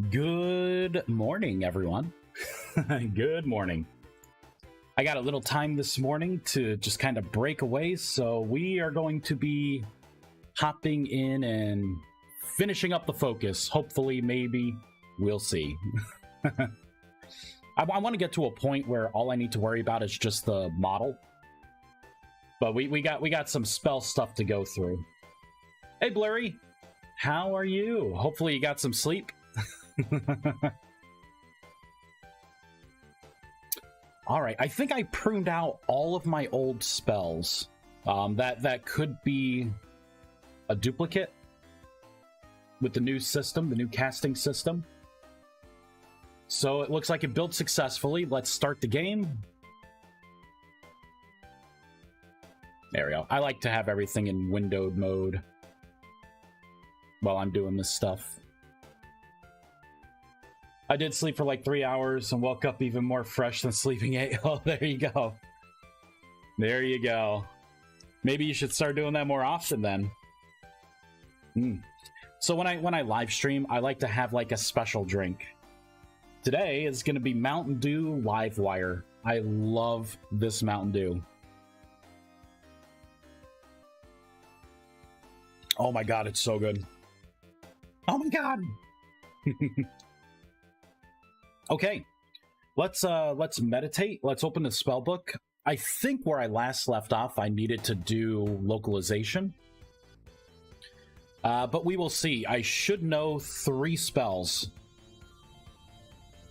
Good morning, everyone. Good morning. I got a little time this morning to just kind of break away, so we are going to be hopping in and finishing up the focus. Hopefully, maybe, we'll see. I want to get to a point where all I need to worry about is just the model. But we got some spell stuff to go through. Hey, Blurry, how are you? Hopefully you got some sleep. Alright, I think I pruned out all of my old spells. That could be a duplicate with the new system, the new casting system. So it looks like it built successfully. Let's start the game. There we go. I like to have everything in windowed mode while I'm doing this stuff. I did sleep for like 3 hours and woke up even more fresh than sleeping 8. Oh, there you go. There you go. Maybe you should start doing that more often then. So when I live stream, I like to have like a special drink. Today is going to be Mountain Dew Livewire. I love this Mountain Dew. Oh my god, it's so good. Oh my god. Okay, let's meditate. Let's open the spell book. I think where I last left off, I needed to do localization. But we will see. I should know 3 spells.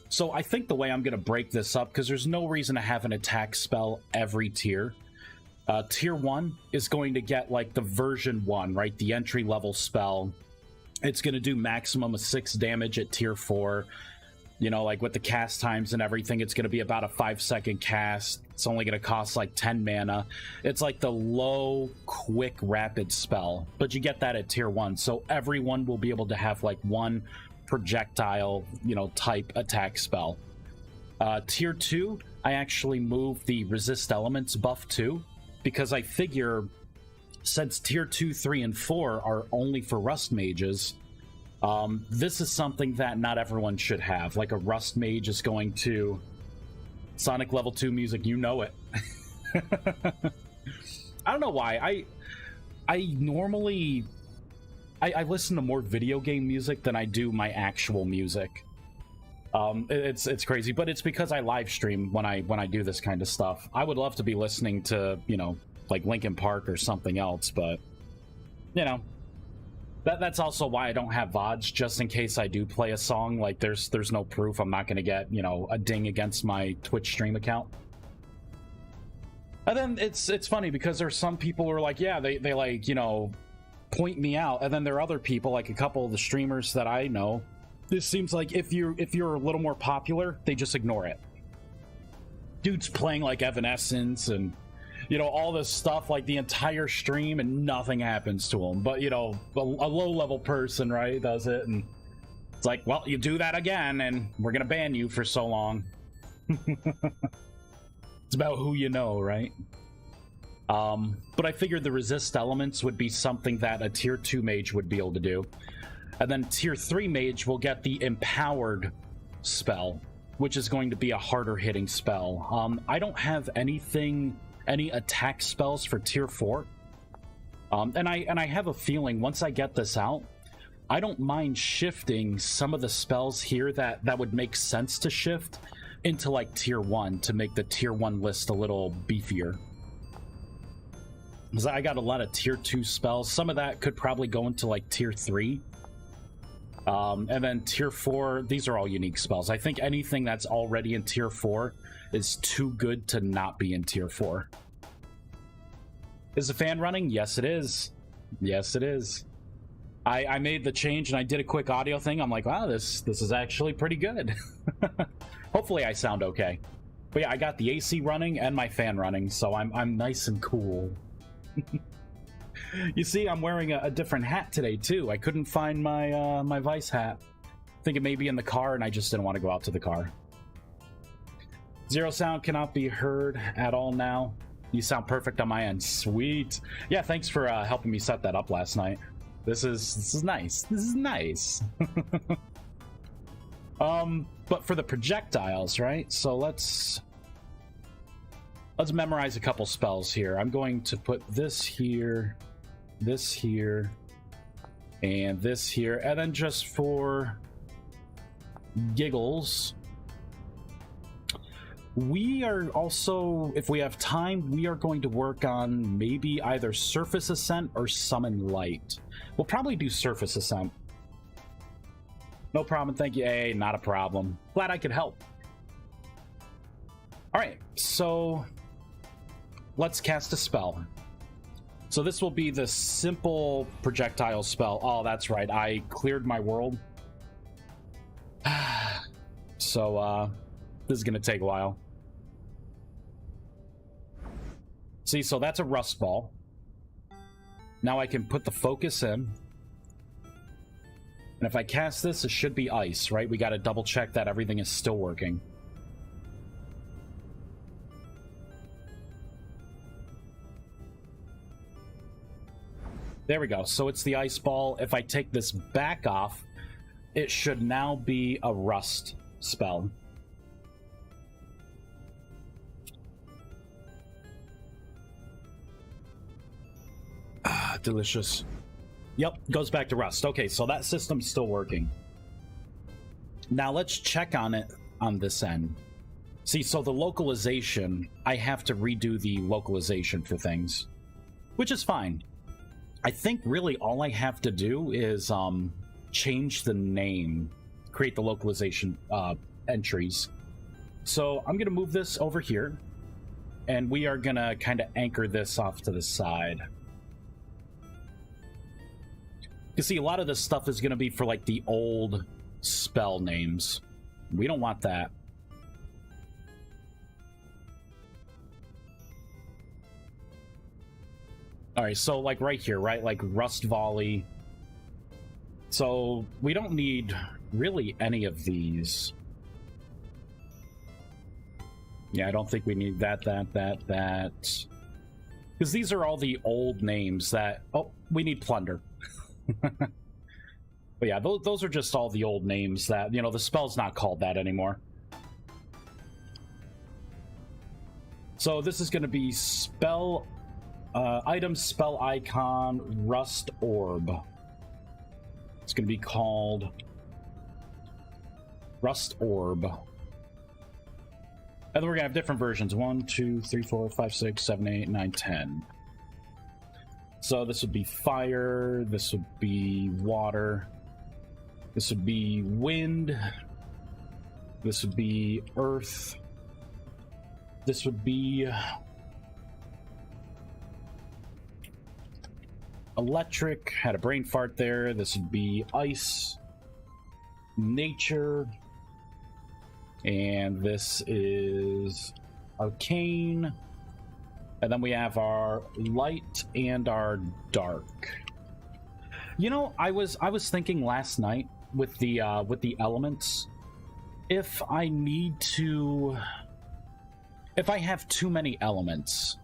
So I think the way I'm going to break this up, because there's no reason to have an attack spell every tier. Tier 1 is going to get like the version 1, right? The entry level spell. It's going to do maximum of 6 damage at tier 4. You know, like with the cast times and everything, it's going to be about a 5-second cast. It's only going to cost like 10 mana. It's like the low, quick, rapid spell. But you get that at tier 1. So everyone will be able to have like one projectile, you know, type attack spell. Tier 2, I actually moved the resist elements buff too. Because I figure since tier 2, 3, and 4 are only for rust mages, this is something that not everyone should have. Like a Rust Mage is going to... Sonic Level 2 music, you know it. I don't know why. I normally... I listen to more video game music than I do my actual music. It's crazy, but it's because I live stream when I do this kind of stuff. I would love to be listening to, you know, like Linkin Park or something else, but, you know... That's also why I don't have VODs, just in case I do play a song. Like, there's no proof I'm not going to get, you know, a ding against my Twitch stream account. And then it's funny, because there's some people who are like, yeah, they like, you know, point me out. And then there are other people, like a couple of the streamers that I know. This seems like if you're a little more popular, they just ignore it. dude's playing like Evanescence and, you know, all this stuff like the entire stream and nothing happens to him. But, you know, a low-level person, right, does it, and it's like, well, you do that again and we're gonna ban you for so long. It's about who you know, right? But I figured the resist elements would be something that a tier 2 mage would be able to do. And then tier 3 mage will get the empowered spell, which is going to be a harder hitting spell. I don't have any attack spells for tier 4. And I have a feeling once I get this out, I don't mind shifting some of the spells here that would make sense to shift into like tier 1 to make the tier 1 list a little beefier. Because I got a lot of tier 2 spells. Some of that could probably go into like tier 3. And then tier 4, these are all unique spells. I think anything that's already in tier 4 is too good to not be in tier 4. Is the fan running? Yes, it is. Yes, it is. I made the change and I did a quick audio thing. I'm like, wow, this is actually pretty good. Hopefully I sound okay. But yeah, I got the AC running and my fan running, so I'm nice and cool. You see, I'm wearing a different hat today too. I couldn't find my my Vice hat. I think it may be in the car and I just didn't want to go out to the car. Zero sound cannot be heard at all now. You sound perfect on my end. Sweet. Yeah, thanks for helping me set that up last night. This is nice. This is nice. But for the projectiles, right? So let's memorize a couple spells here. I'm going to put this here, and this here, and then just for giggles, we are also, if we have time, we are going to work on maybe either Surface Ascent or Summon Light. We'll probably do Surface Ascent. No problem, thank you. Hey, not a problem. Glad I could help. Alright, so let's cast a spell. So this will be the simple projectile spell. Oh, that's right, I cleared my world. So, this is gonna take a while. See, so that's a rust ball. Now I can put the focus in. And if I cast this, it should be ice, right? We gotta double check that everything is still working. There we go. So it's the ice ball. If I take this back off, it should now be a rust spell. Ah, delicious. Yep, goes back to rust. Okay, so that system's still working. Now let's check on it on this end. See, so the localization, I have to redo the localization for things, which is fine. I think really all I have to do is change the name, create the localization entries. So I'm gonna move this over here, and we are gonna kind of anchor this off to the side. You see, a lot of this stuff is going to be for, like, the old spell names. We don't want that. Alright, so, like, right here, right? Like, Rust Volley. So, we don't need really any of these. Yeah, I don't think we need that. Because these are all the old names that... Oh, we need Plunder. But yeah, those are just all the old names that, you know, the spell's not called that anymore. So this is going to be spell, item spell icon, Rust Orb. It's going to be called Rust Orb. And then we're going to have different versions. 1, 2, 3, 4, 5, 6, 7, 8, 9, 10. So this would be fire, this would be water, this would be wind, this would be earth, this would be electric, had a brain fart there, this would be ice, nature, and this is arcane, and then we have our light and our dark. You know, I was thinking last night with the elements, if I have too many elements,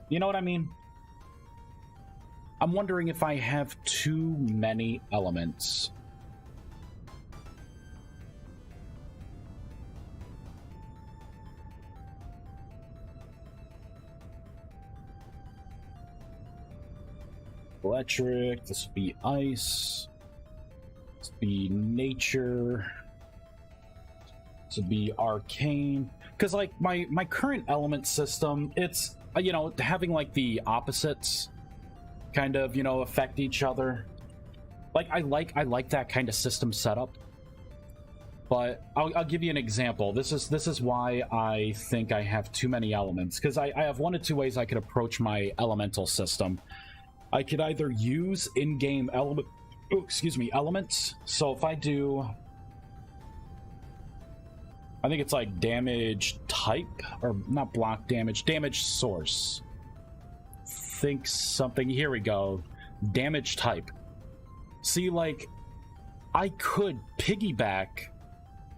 you know what I mean? I'm wondering if I have too many elements. Electric, this would be ice, this would be nature, this would be arcane. Because, like, my current element system, it's, you know, having, like, the opposites kind of, you know, affect each other. Like, I like that kind of system setup. But I'll give you an example. This is why I think I have too many elements. Because I have one of two ways I could approach my elemental system. I could either use in-game elements. So if I do, I think it's like damage type, or not block damage, damage source. Think something, here we go, damage type. See, like, I could piggyback,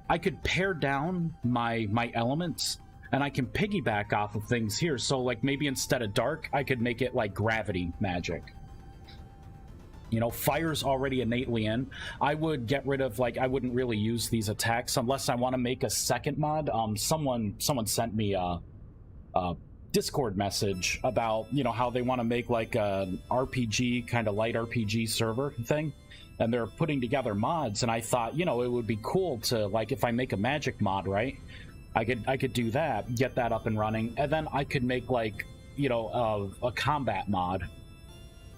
I could pare down my elements, and I can piggyback off of things here. So, like, maybe instead of dark, I could make it like gravity magic. You know, fire's already innately in. I would get rid of, like, I wouldn't really use these attacks unless I want to make a second mod. Someone sent me a Discord message about, you know, how they want to make like an RPG, kind of light RPG server thing. And they're putting together mods, and I thought, you know, it would be cool to, like, if I make a magic mod, right? I could do that, get that up and running, and then I could make, like, you know, a combat mod,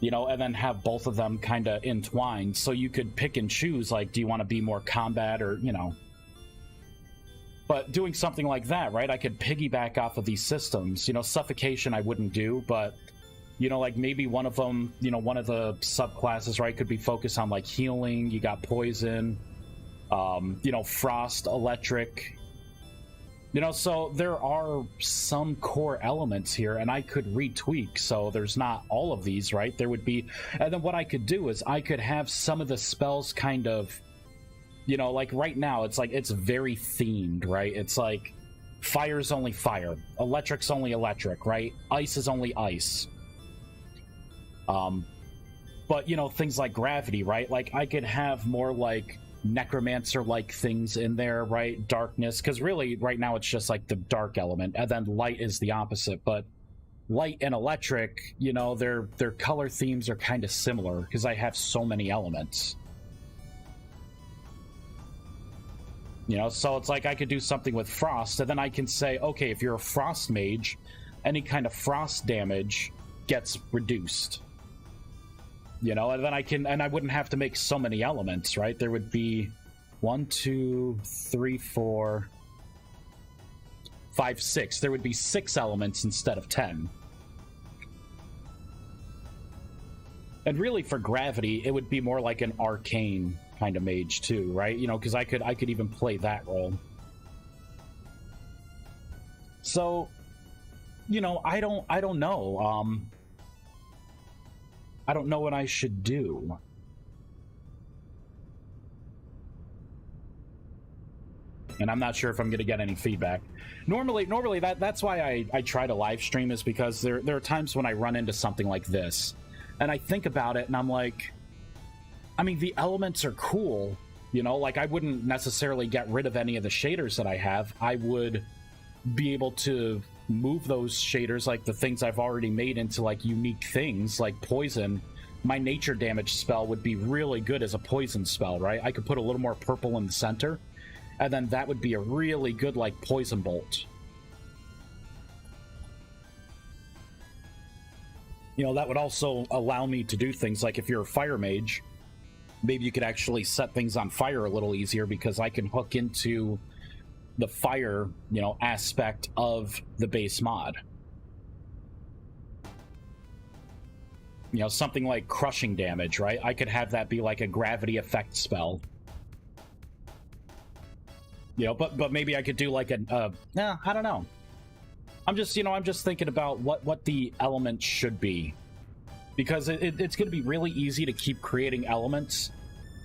you know, and then have both of them kind of entwined, so you could pick and choose, like, do you want to be more combat or, you know. But doing something like that, right, I could piggyback off of these systems. You know, suffocation I wouldn't do, but, you know, like, maybe one of them, you know, one of the subclasses, right, could be focused on, like, healing. You got poison, you know, frost, electric. You know, so there are some core elements here, and I could retweak, so there's not all of these, right? There would be, and then what I could do is I could have some of the spells kind of, you know, like right now, it's like, it's very themed, right? It's like, fire's only fire, electric's only electric, right? Ice is only ice. But, you know, things like gravity, right? Like, I could have more, like, necromancer-like things in there, right? Darkness, because really right now it's just like the dark element, and then light is the opposite. But light and electric, you know, their color themes are kind of similar because I have so many elements, you know. So it's like I could do something with frost, and then I can say, okay, if you're a frost mage, any kind of frost damage gets reduced. You know, and then I wouldn't have to make so many elements, right? There would be 1, 2, 3, 4, 5, 6. There would be 6 elements instead of 10. And really, for gravity, it would be more like an arcane kind of mage too, right? You know, because I could even play that role. So, you know, I don't know. I don't know what I should do. And I'm not sure if I'm going to get any feedback. Normally that's why I try to live stream, is because there are times when I run into something like this, and I think about it, and I'm like, I mean, the elements are cool, you know, like, I wouldn't necessarily get rid of any of the shaders that I have. I would be able to move those shaders, like the things I've already made, into like unique things, like poison. My nature damage spell would be really good as a poison spell, right? I could put a little more purple in the center, and then that would be a really good, like, poison bolt. You know, that would also allow me to do things like, if you're a fire mage, maybe you could actually set things on fire a little easier, because I can hook into the fire, you know, aspect of the base mod. You know, something like crushing damage, right? I could have that be like a gravity effect spell. You know, but maybe I could do like I don't know. I'm just, you know, I'm just thinking about what the elements should be. Because it's going to be really easy to keep creating elements,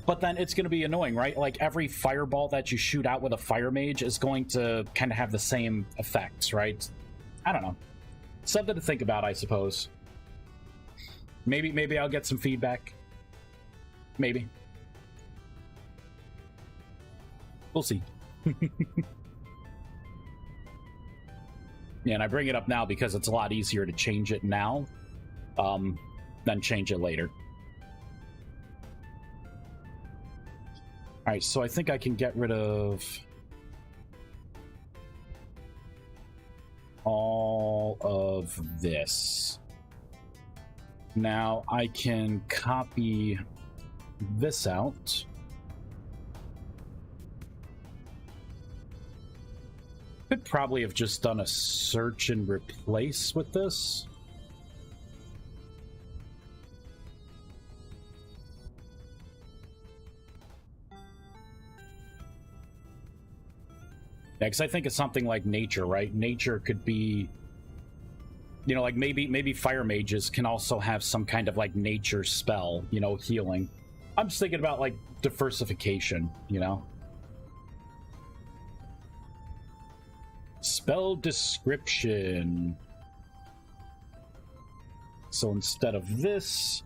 but then it's going to be annoying, right? Like, every fireball that you shoot out with a fire mage is going to kind of have the same effects, right? I don't know. Something to think about, I suppose. Maybe I'll get some feedback. Maybe. We'll see. Yeah, and I bring it up now because it's a lot easier to change it now than change it later. Alright, so I think I can get rid of all of this. Now I can copy this out. Could probably have just done a search and replace with this. Yeah, because I think it's something like nature, right? Nature could be, you know, like maybe fire mages can also have some kind of like nature spell, you know, healing. I'm just thinking about like diversification, you know? Spell description. So instead of this,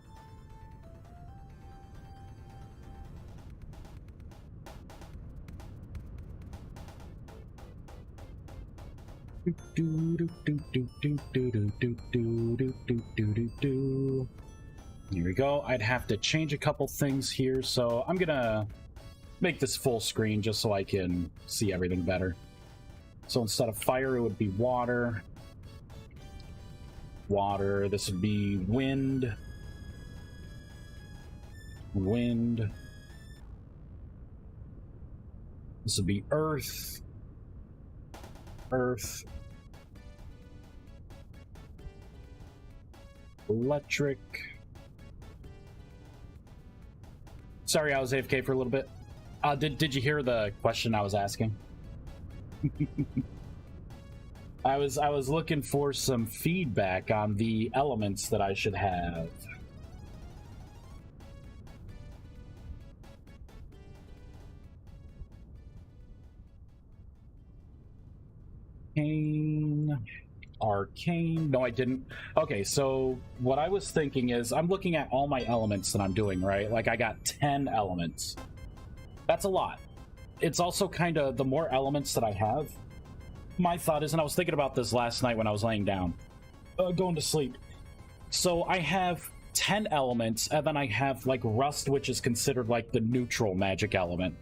here we go. I'd have to change a couple things here, so I'm gonna make this full screen just so I can see everything better. So instead of fire, it would be water. Water. This would be wind. Wind. This would be earth. Earth. Electric. Sorry, I was AFK for a little bit. Did you hear the question I was asking? I was looking for some feedback on the elements that I should have. Arcane. No, I didn't. Okay, so what I was thinking is I'm looking at all my elements that I'm doing, right? Like, I got 10 elements. That's a lot. It's also kind of, the more elements that I have, my thought is, and I was thinking about this last night when I was laying down, going to sleep. So I have 10 elements, and then I have like Rust, which is considered like the neutral magic element.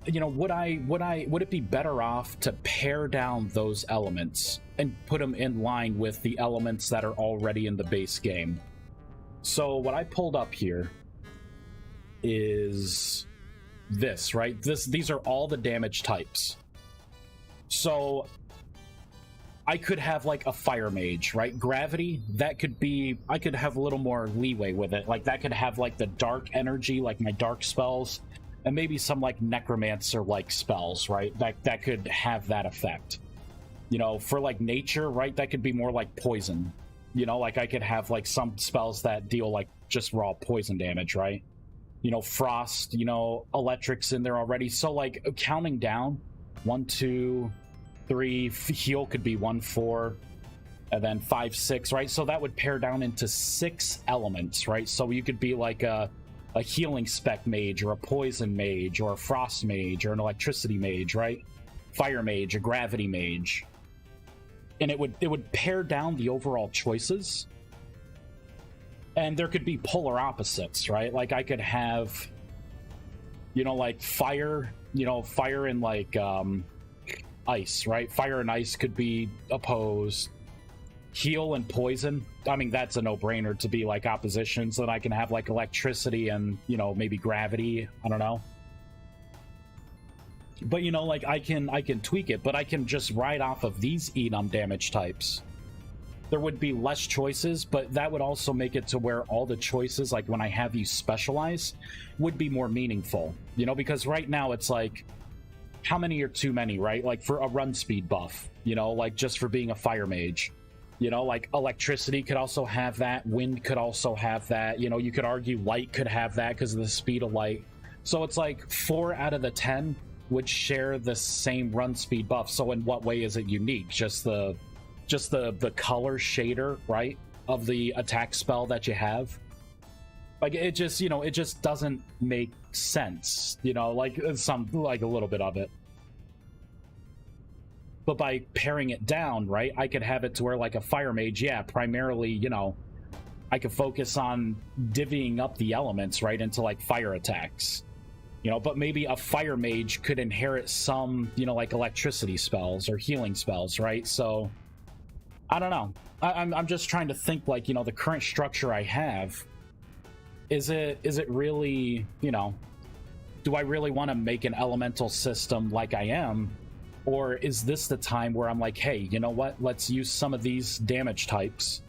You know, would it be better off to pare down those elements and put them in line with the elements that are already in the base game? So what I pulled up here is this, right? These are all the damage types. So I could have like a fire mage, right? Gravity, that could be, I could have a little more leeway with it. Like, that could have like the dark energy, like my dark spells, and maybe some like necromancer like spells, right? That could have that effect. You know, for like nature, right? That could be more like poison. You know, like I could have like some spells that deal like just raw poison damage, right? You know, frost, you know, electric's in there already. So like counting down, 1, 2, 3, heal could be 1, 4, and then 5, 6, right? So that would pare down into 6 elements, right? So you could be like a healing spec mage, or a poison mage, or a frost mage, or an electricity mage, right? Fire mage, a gravity mage. And it would pare down the overall choices. And there could be polar opposites, right? Like I could have, you know, like fire, you know, fire and like ice, right? Fire and ice could be opposed. Heal and poison, I mean, that's a no-brainer to be like opposition, so that I can have like electricity and, you know, maybe gravity. I don't know. But, you know, like I can tweak it, but I can just ride off of these enum damage types. There would be less choices, but that would also make it to where all the choices, like when I have you specialize, would be more meaningful. You know, because right now it's like, how many are too many, right? Like for a run speed buff, you know, like just for being a fire mage. You know, like electricity could also have that, wind could also have that, you know, you could argue light could have that because of the speed of light. So it's like 4 out of the 10 would share the same run speed buff. So in what way is it unique? Just the color shader, right, of the attack spell that you have. Like it just, you know, it just doesn't make sense, you know, like a little bit of it. But by paring it down, right, I could have it to where like a fire mage, yeah, primarily, you know, I could focus on divvying up the elements, right, into like fire attacks. You know, but maybe a fire mage could inherit some, you know, like electricity spells or healing spells, right? So I don't know. I'm just trying to think, like, you know, the current structure I have, is it really, you know, do I really want to make an elemental system like I am? Or is this the time where I'm like, hey, you know what? Let's use some of these damage types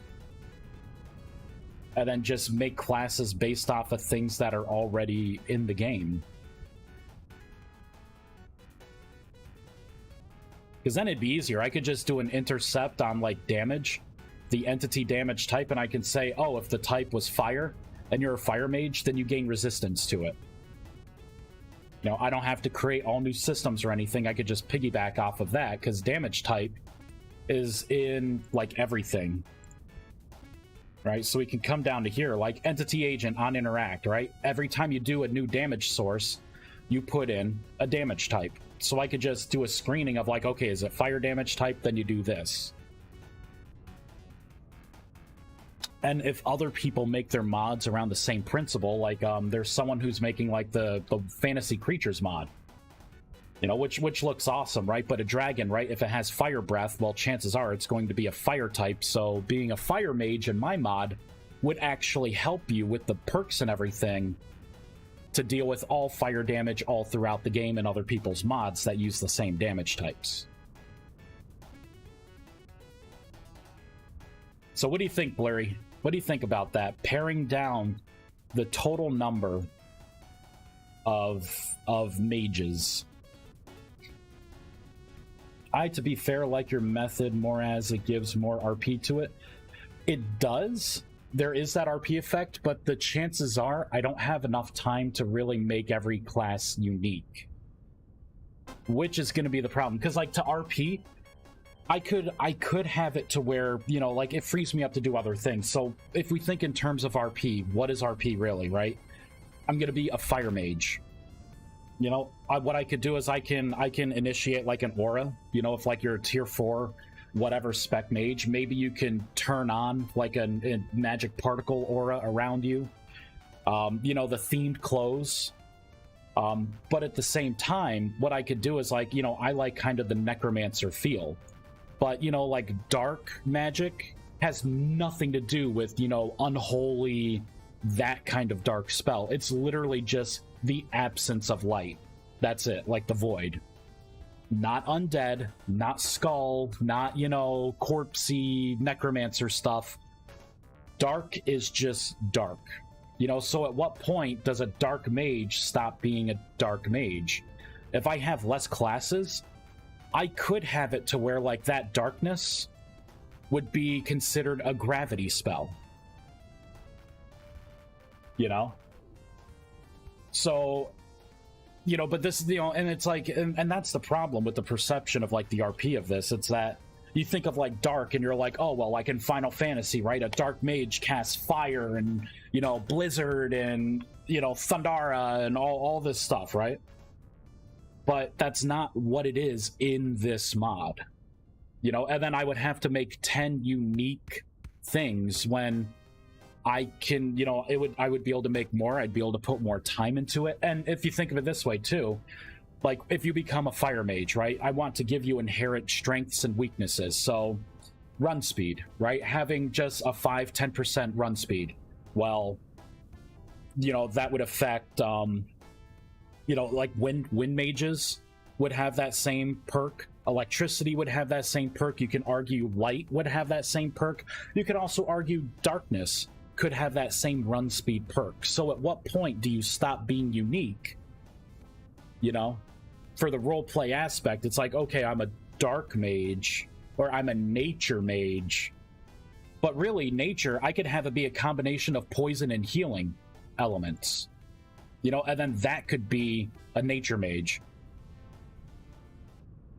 and then just make classes based off of things that are already in the game. Because then it'd be easier. I could just do an intercept on, like, damage, the entity damage type, and I can say, oh, if the type was fire, and you're a fire mage, then you gain resistance to it. You know, I don't have to create all new systems or anything. I could just piggyback off of that, because damage type is in, like, everything. Right? So we can come down to here, like, entity agent on interact, right? Every time you do a new damage source, you put in a damage type. So I could just do a screening of, like, okay, is it fire damage type? Then you do this. And if other people make their mods around the same principle, like, there's someone who's making, like, the fantasy creatures mod, you know, which looks awesome, right? But a dragon, right, if it has fire breath, well, chances are it's going to be a fire type. So being a fire mage in my mod would actually help you with the perks and everything to deal with all fire damage all throughout the game and other people's mods that use the same damage types. So what do you think, Blurry? What do you think about that? Paring down the total number of mages. To be fair, like your method more as it gives more RP to it. It does. There is that RP effect, but the chances are I don't have enough time to really make every class unique. Which is going to be the problem. Because, like, to RP, I could have it to where, you know, like, it frees me up to do other things. So if we think in terms of RP, what is RP really, right? I'm going to be a fire mage. You know, what I could do is I can initiate, like, an aura. You know, if, like, you're a tier 4 whatever spec mage, maybe you can turn on, like, a magic particle aura around you. You know, the themed clothes. But at the same time, what I could do is, like, you know, I like kind of the necromancer feel. But, you know, like, dark magic has nothing to do with, you know, unholy, that kind of dark spell. It's literally just the absence of light. That's it, like the void. Not undead, not skull, not, you know, corpsey necromancer stuff. Dark is just dark. You know, so at what point does a dark mage stop being a dark mage? If I have less classes, I could have it to where, like, that darkness would be considered a gravity spell. You know? So, you know, but this, you know, and it's like, and that's the problem with the perception of, like, the RP of this. It's that you think of, like, dark and you're like, oh, well, like in Final Fantasy, right? A dark mage casts fire and, you know, blizzard and, you know, Thundara and all this stuff, right? But that's not what it is in this mod. You know, and then I would have to make 10 unique things when I can, you know, I would be able to make more. I'd be able to put more time into it. And if you think of it this way too, like, if you become a fire mage, right, I want to give you inherent strengths and weaknesses. So run speed, right, having just a 5-10% run speed, well, you know, that would affect you know, like wind mages would have that same perk. Electricity would have that same perk. You can argue light would have that same perk. You could also argue darkness could have that same run speed perk. So at what point do you stop being unique? You know? for the roleplay aspect, it's like, okay, I'm a dark mage, or I'm a nature mage. But really, nature, I could have it be a combination of poison and healing elements. You know, and then that could be a nature mage.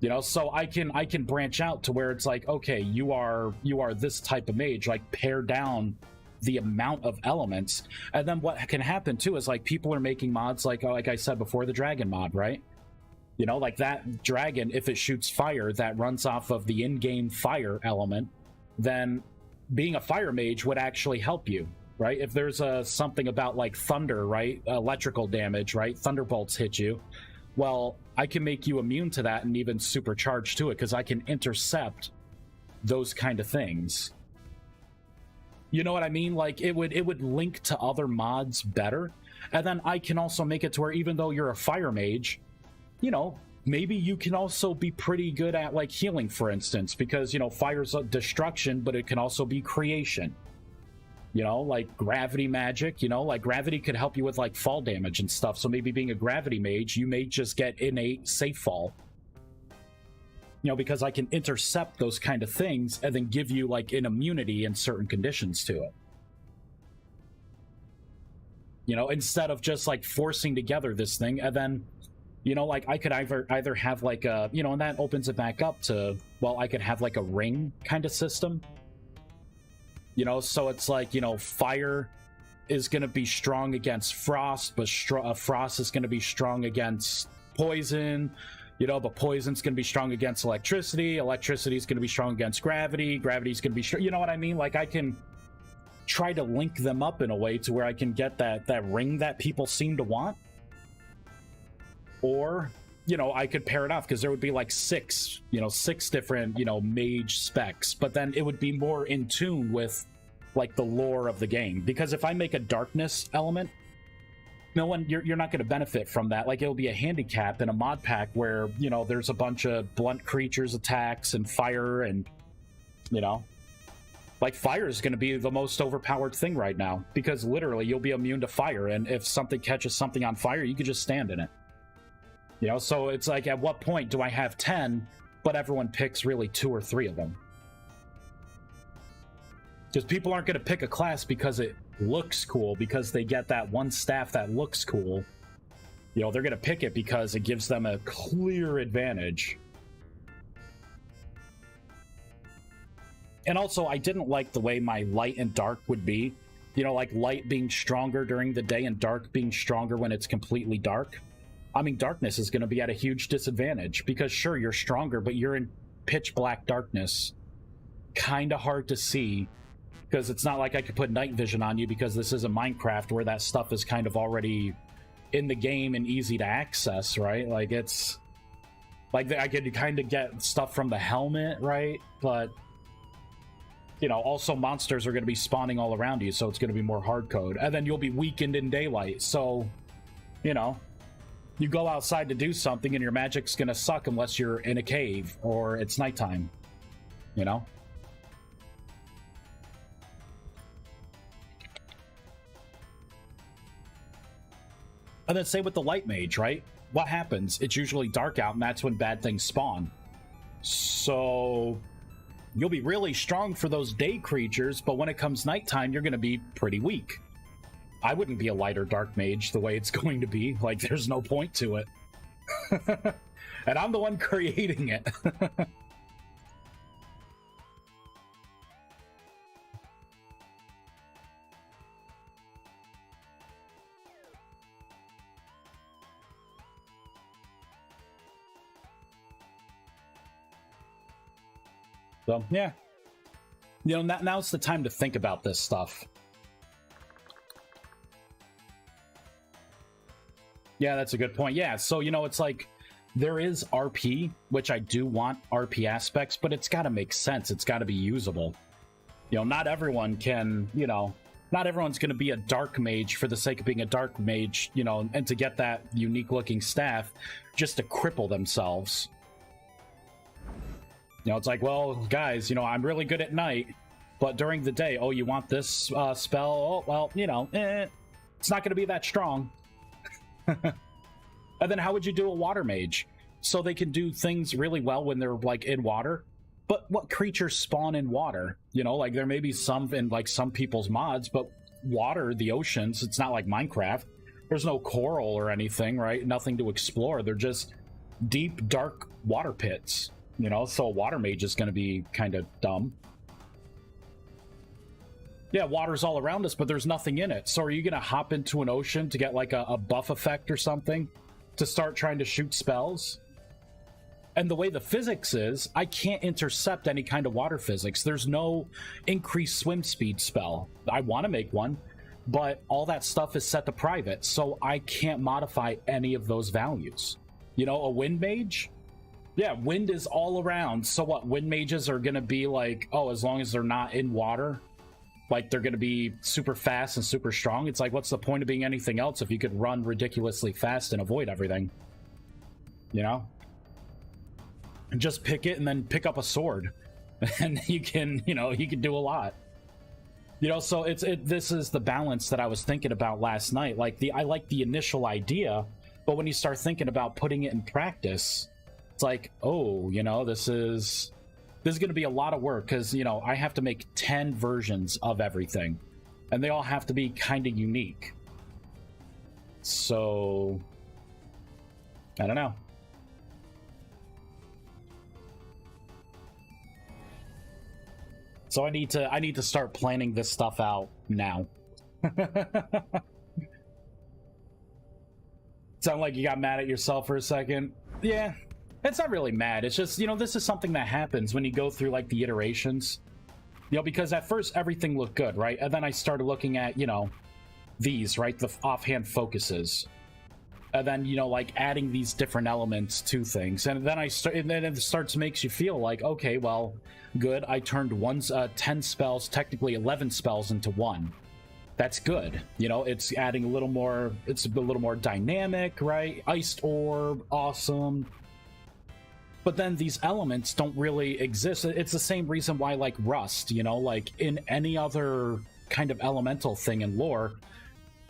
You know, so I can branch out to where it's like, okay, you are this type of mage, like pare down the amount of elements. And then what can happen too is like people are making mods like I said before, the dragon mod, right? You know, like that dragon, if it shoots fire that runs off of the in-game fire element, then being a fire mage would actually help you, right? If there's something about like thunder, right? Electrical damage, right? Thunderbolts hit you. Well, I can make you immune to that and even supercharged to it because I can intercept those kind of things. You know what I mean? Like it would link to other mods better. And then I can also make it to where even though you're a fire mage, you know, maybe you can also be pretty good at like healing, for instance, because, you know, fire's destruction, but it can also be creation. You know, like gravity magic, you know, like gravity could help you with like fall damage and stuff. So maybe being a gravity mage, you may just get innate safe fall. You know, because I can intercept those kind of things and then give you like an immunity in certain conditions to it. You know, instead of just like forcing together this thing and then, you know, like I could either have like a, you know, and that opens it back up to, well, I could have like a ring kind of system. You know, so it's like, you know, fire is going to be strong against frost, but frost is going to be strong against poison, you know, but poison's going to be strong against electricity. Electricity is going to be strong against gravity. Gravity is going to be strong. You know what I mean? Like I can try to link them up in a way to where I can get that ring that people seem to want. Or, you know, I could pair it off because there would be like six different, you know, mage specs, but then it would be more in tune with like the lore of the game. Because if I make a darkness element, you're not going to benefit from that. Like it'll be a handicap in a mod pack where, you know, there's a bunch of blunt creatures attacks and fire and, you know, like fire is going to be the most overpowered thing right now because literally you'll be immune to fire. And if something catches something on fire, you could just stand in it. You know, so it's like, at what point do I have 10, but everyone picks really 2 or 3 of them? Because people aren't going to pick a class because it looks cool, because they get that one staff that looks cool. You know, they're going to pick it because it gives them a clear advantage. And also, I didn't like the way my light and dark would be. You know, like light being stronger during the day and dark being stronger when it's completely dark. I mean, darkness is going to be at a huge disadvantage because sure, you're stronger, but you're in pitch black darkness. Kind of hard to see because it's not like I could put night vision on you because this is a Minecraft where that stuff is kind of already in the game and easy to access, right? Like it's like I could kind of get stuff from the helmet, right? But, you know, also monsters are going to be spawning all around you, so it's going to be more hard code. And then you'll be weakened in daylight, so, you know, you go outside to do something and your magic's gonna suck unless you're in a cave or it's nighttime, you know? And then same with the light mage, right? What happens? It's usually dark out and that's when bad things spawn. So you'll be really strong for those day creatures, but when it comes nighttime, you're gonna be pretty weak. I wouldn't be a light or dark mage the way it's going to be. Like, there's no point to it. And I'm the one creating it. So, yeah. You know, now's the time to think about this stuff. Yeah, that's a good point. Yeah, so, you know, it's like, there is RP, which I do want RP aspects, but it's got to make sense. It's got to be usable. You know, not everyone can, you know, not everyone's going to be a dark mage for the sake of being a dark mage, you know, and to get that unique looking staff just to cripple themselves. You know, it's like, well, guys, you know, I'm really good at night, but during the day, oh, you want this spell? Oh, well, you know, it's not going to be that strong. And then how would you do a water mage? so they can do things really well when they're like in water. But what creatures spawn in water? You know, like there may be some in like some people's mods, but water, the oceans, it's not like Minecraft. There's no coral or anything, right? Nothing to explore. They're just deep, dark water pits, you know? So a water mage is going to be kind of dumb. Yeah, water's all around us, but there's nothing in it. So are you going to hop into an ocean to get like a buff effect or something to start trying to shoot spells? And the way the physics is, I can't intercept any kind of water physics. There's no increased swim speed spell. I want to make one, but all that stuff is set to private, so I can't modify any of those values. You know, a wind mage? Yeah, wind is all around. So what, wind mages are going to be like, oh, as long as they're not in water, like they're going to be super fast and super strong? It's like, what's the point of being anything else if you could run ridiculously fast and avoid everything? You know? And just pick it and then pick up a sword. And you can, you know, you can do a lot. You know, so this is the balance that I was thinking about last night. Like I like the initial idea, but when you start thinking about putting it in practice, it's like, oh, you know, this is going to be a lot of work, because, you know, I have to make 10 versions of everything, and they all have to be kind of unique. So I don't know. So I need to start planning this stuff out now. Sound like you got mad at yourself for a second? Yeah, it's not really mad. It's just, you know, this is something that happens when you go through like the iterations. You know, because at first everything looked good, right? And then I started looking at, you know, these, right? The offhand focuses. And then, you know, like adding these different elements to things. And then then it starts makes you feel like, okay, well, good. I turned 10 spells, technically 11 spells into one. That's good. You know, it's adding a little more, it's a little more dynamic, right? Iced orb, awesome. But then these elements don't really exist. It's the same reason why, like, Rust, you know, like in any other kind of elemental thing in lore,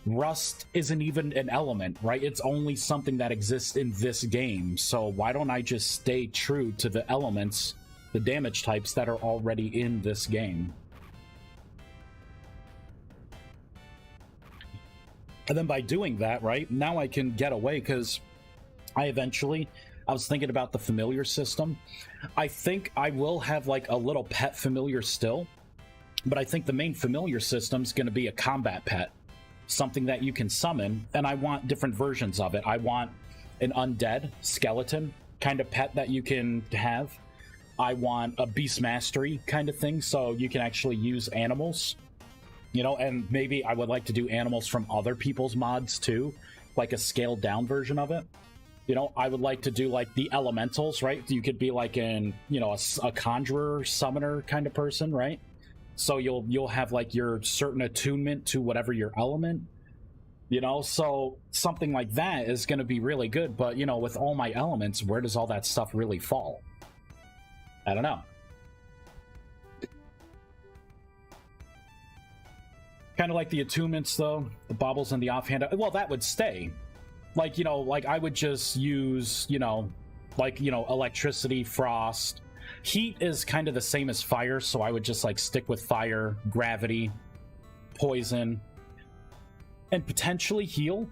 Rust isn't even an element, right? It's only something that exists in this game. So why don't I just stay true to the elements, the damage types that are already in this game? And then by doing that, right, now I can get away, because I was thinking about the familiar system. I think I will have like a little pet familiar still, but I think the main familiar system is going to be a combat pet. Something that you can summon, and I want different versions of it. I want an undead skeleton kind of pet that you can have. I want a beast mastery kind of thing, so you can actually use animals, you know, and maybe I would like to do animals from other people's mods too, like a scaled down version of it. You know, I would like to do like the elementals, right? You could be like an, you know, a conjurer, summoner kind of person, right? So you'll have like your certain attunement to whatever your element, you know, so something like that is going to be really good. But, you know, with all my elements, where does all that stuff really fall? I don't know. Kind of like the attunements, though, the baubles and the offhand. Well, that would stay. Like, you know, like I would just use, you know, like, you know, electricity, frost. Heat is kind of the same as fire, so I would just like stick with fire, gravity, poison, and potentially heal.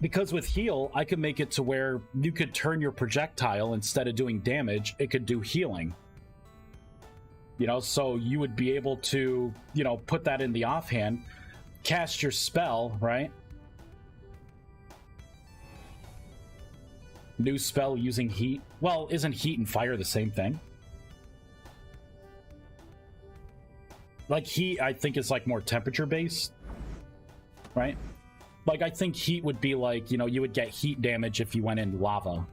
Because with heal, I could make it to where you could turn your projectile, instead of doing damage, it could do healing. You know, so you would be able to, you know, put that in the offhand, cast your spell, right? New spell using heat. Well, isn't heat and fire the same thing? Like heat, I think, is like more temperature based, right? Like I think heat would be like, you know, you would get heat damage if you went in lava.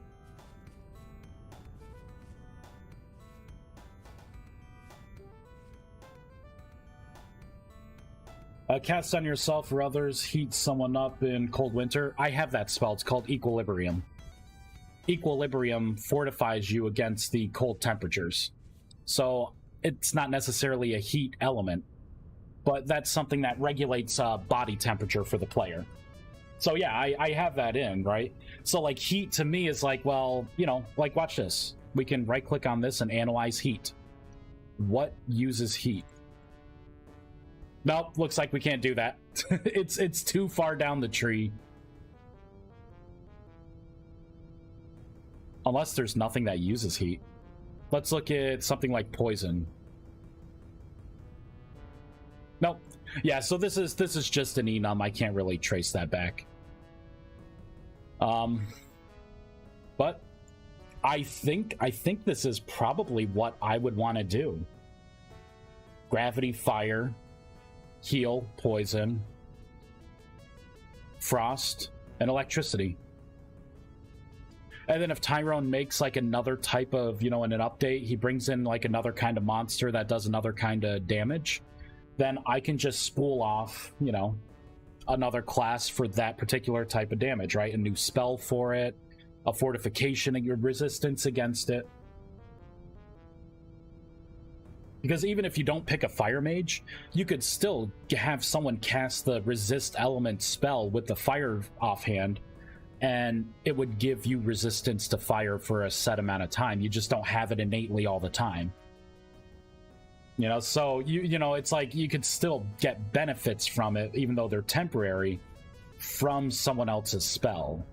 Cast on yourself or others, heat someone up in cold winter. I have that spell. It's called Equilibrium. Equilibrium fortifies you against the cold temperatures. So it's not necessarily a heat element, but that's something that regulates body temperature for the player. So yeah, I have that in, right? So like heat to me is like, well, you know, like watch this. We can right click on this and analyze heat. What uses heat? Nope, looks like we can't do that. It's too far down the tree. Unless there's nothing that uses heat. Let's look at something like poison. Nope. Yeah, so this is just an enum. I can't really trace that back. But I think this is probably what I would want to do. Gravity, fire, heal, poison, frost, and electricity. And then if Tyrone makes like another type of, you know, in an update, he brings in like another kind of monster that does another kind of damage, then I can just spool off, you know, another class for that particular type of damage, right? A new spell for it, a fortification and your resistance against it. Because even if you don't pick a fire mage, you could still have someone cast the resist element spell with the fire offhand, and it would give you resistance to fire for a set amount of time. You just don't have it innately all the time. You know, so you know, it's like you could still get benefits from it, even though they're temporary, from someone else's spell.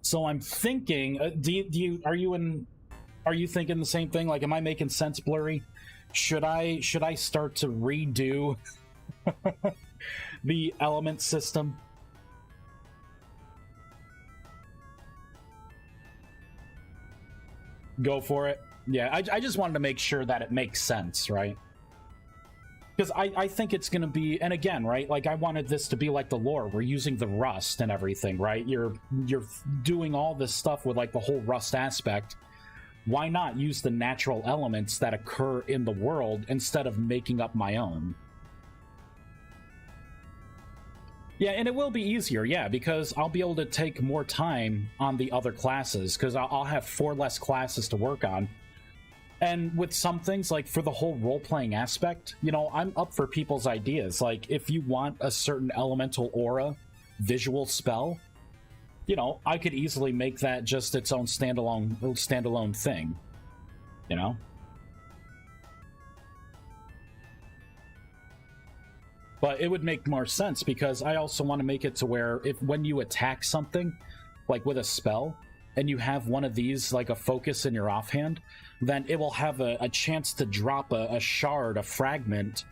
So I'm thinking, are you thinking the same thing? Like, am I making sense, Blurry? Should I start to redo the element system? Go for it. Yeah, I just wanted to make sure that it makes sense, right? Because I think it's going to be, and again, right, like I wanted this to be like the lore. We're using the rust and everything, right? You're doing all this stuff with like the whole rust aspect. Why not use the natural elements that occur in the world instead of making up my own? Yeah, and it will be easier, yeah, because I'll be able to take more time on the other classes, because I'll have 4 less classes to work on. And with some things, like for the whole role-playing aspect, you know, I'm up for people's ideas. Like, if you want a certain elemental aura visual spell, you know, I could easily make that just its own standalone thing, you know? But it would make more sense, because I also want to make it to where when you attack something, like with a spell, and you have one of these, like a focus in your offhand, then it will have a chance to drop a shard, a fragment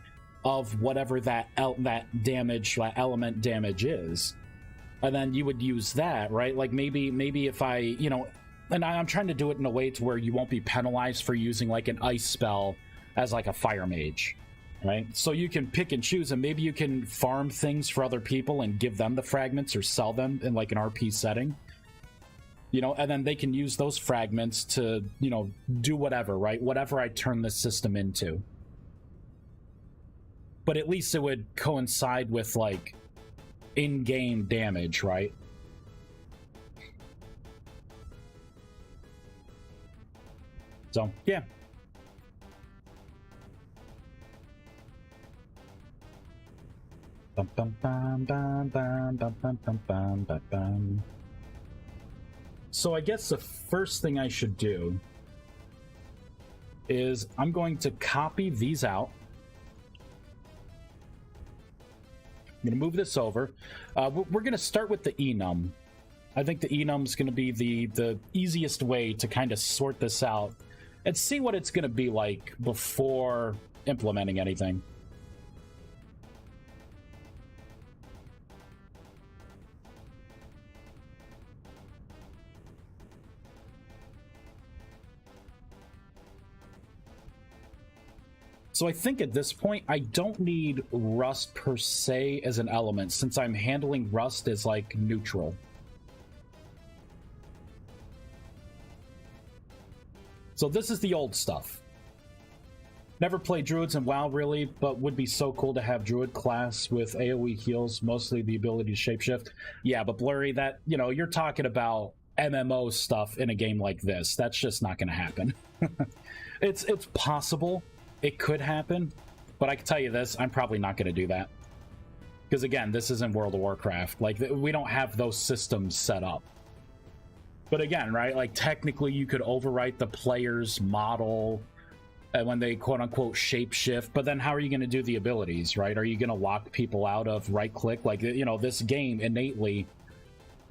of whatever that element damage is. And then you would use that, right? Like maybe if I, you know, and I'm trying to do it in a way to where you won't be penalized for using like an ice spell as like a fire mage, right? So you can pick and choose, and maybe you can farm things for other people and give them the fragments or sell them in like an RP setting. You know, and then they can use those fragments to, you know, do whatever, right? Whatever I turn this system into. But at least it would coincide with, like, in-game damage, right? So, yeah. Bum, bum, bum, bum, bum, bum, bum, bum, bum, bum, bum. So I guess the first thing I should do is I'm going to copy these out. I'm going to move this over. We're going to start with the enum. I think the enum is going to be the easiest way to kind of sort this out and see what it's going to be like before implementing anything. So I think at this point, I don't need rust per se as an element, since I'm handling rust as like neutral. So this is the old stuff. Never played druids in WoW really, but would be so cool to have druid class with AoE heals, mostly the ability to shapeshift. Yeah, but Blurry, that, you know, you're talking about MMO stuff in a game like this. That's just not going to happen. It's possible. It could happen, But I can tell you this, I'm probably not going to do that. Because again, this isn't World of Warcraft. Like, we don't have those systems set up. But again, right, like technically you could overwrite the player's model when they quote-unquote shapeshift, but then how are you going to do the abilities, right? Are you going to lock people out of right-click? Like, you know, this game innately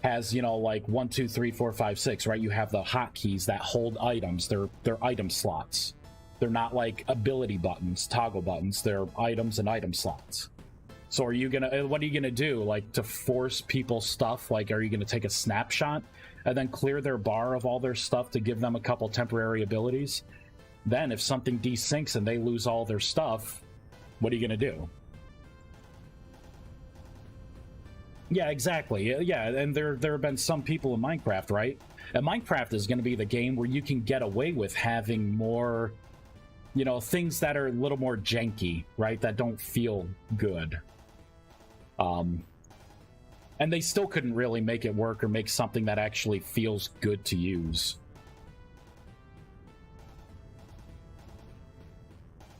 has, you know, like 1, 2, 3, 4, 5, 6, right? You have the hotkeys that hold items. They're item slots. They're not like ability buttons, toggle buttons. They're items and item slots. So are you gonna, what are you gonna do? Like, to force people's stuff? Like, are you gonna take a snapshot and then clear their bar of all their stuff to give them a couple temporary abilities? Then if something desyncs and they lose all their stuff, what are you gonna do? Yeah, exactly. Yeah, and there have been some people in Minecraft, right? And Minecraft is going to be the game where you can get away with having more, you know, things that are a little more janky, right? That don't feel good. And they still couldn't really make it work or make something that actually feels good to use.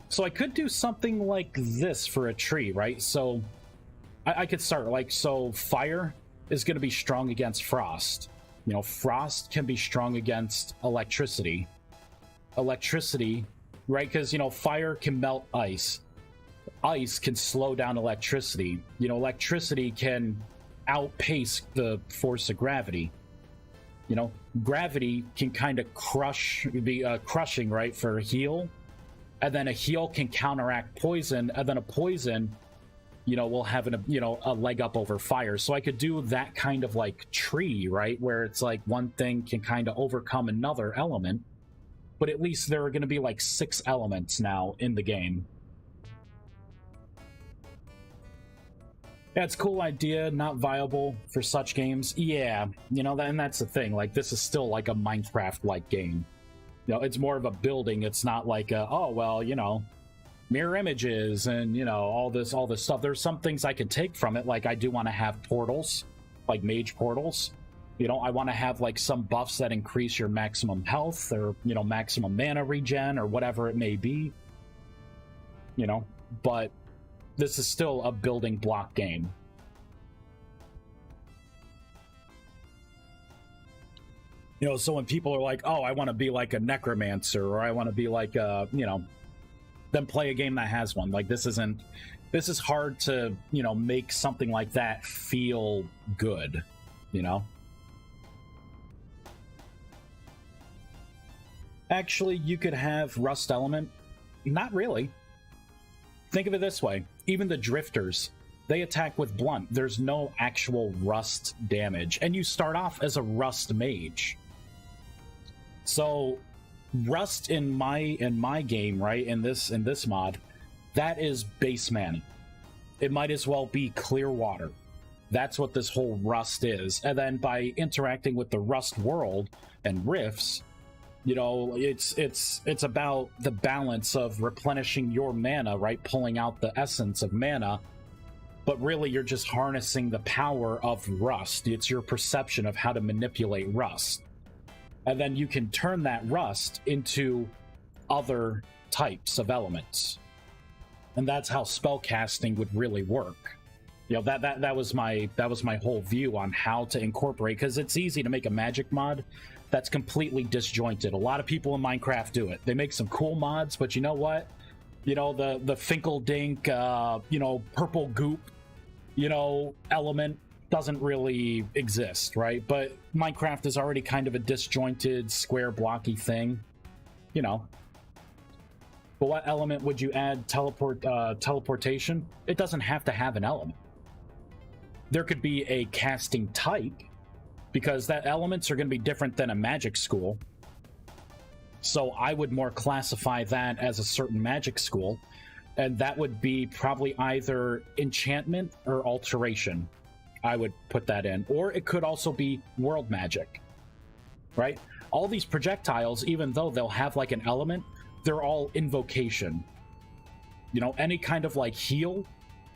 So I could do something like this for a tree, right? So I could start like, so fire is going to be strong against frost. You know, frost can be strong against electricity. Electricity, right? Because, you know, fire can melt ice. Ice can slow down electricity. You know, electricity can outpace the force of gravity. You know, gravity can kind of be crushing, right, for a heal. And then a heal can counteract poison, and then a poison, you know, will have a leg up over fire. So I could do that kind of like tree, right, where it's like one thing can kind of overcome another element, but at least there are going to be like 6 elements now in the game. Yeah, it's a cool idea, not viable for such games. Yeah, you know, and that's the thing. Like, this is still like a Minecraft-like game. You know, it's more of a building. It's not like a, oh, well, you know, mirror images and, you know, all this stuff. There's some things I could take from it. Like, I do want to have portals, like mage portals. You know, I want to have like some buffs that increase your maximum health or, you know, maximum mana regen or whatever it may be. You know, but this is still a building block game. You know, so when people are like, oh, I want to be like a necromancer, or I want to be like a, you know, then play a game that has one. Like, this is hard to, you know, make something like that feel good, you know? Actually, you could have rust element. Not really. Think of it this way. Even the drifters, they attack with blunt. There's no actual rust damage. And you start off as a rust mage. So rust in my game, right, in this mod, that is base mana. It might as well be clear water. That's what this whole rust is. And then by interacting with the rust world and rifts, you know, it's about the balance of replenishing your mana, right, pulling out the essence of mana. But really, you're just harnessing the power of rust. It's your perception of how to manipulate rust. And then you can turn that rust into other types of elements. And that's how spellcasting would really work. You know, that was my whole view on how to incorporate, because it's easy to make a magic mod that's completely disjointed. A lot of people in Minecraft do it. They make some cool mods, but you know what? You know, the Finkel-Dink, you know, purple goop, you know, element doesn't really exist, right? But Minecraft is already kind of a disjointed, square, blocky thing, you know. But what element would you add teleportation? It doesn't have to have an element. There could be a casting type, because that elements are going to be different than a magic school. So I would more classify that as a certain magic school, and that would be probably either enchantment or alteration. I would put that in. Or it could also be world magic, right? All these projectiles, even though they'll have like an element, they're all invocation. You know, any kind of like heal,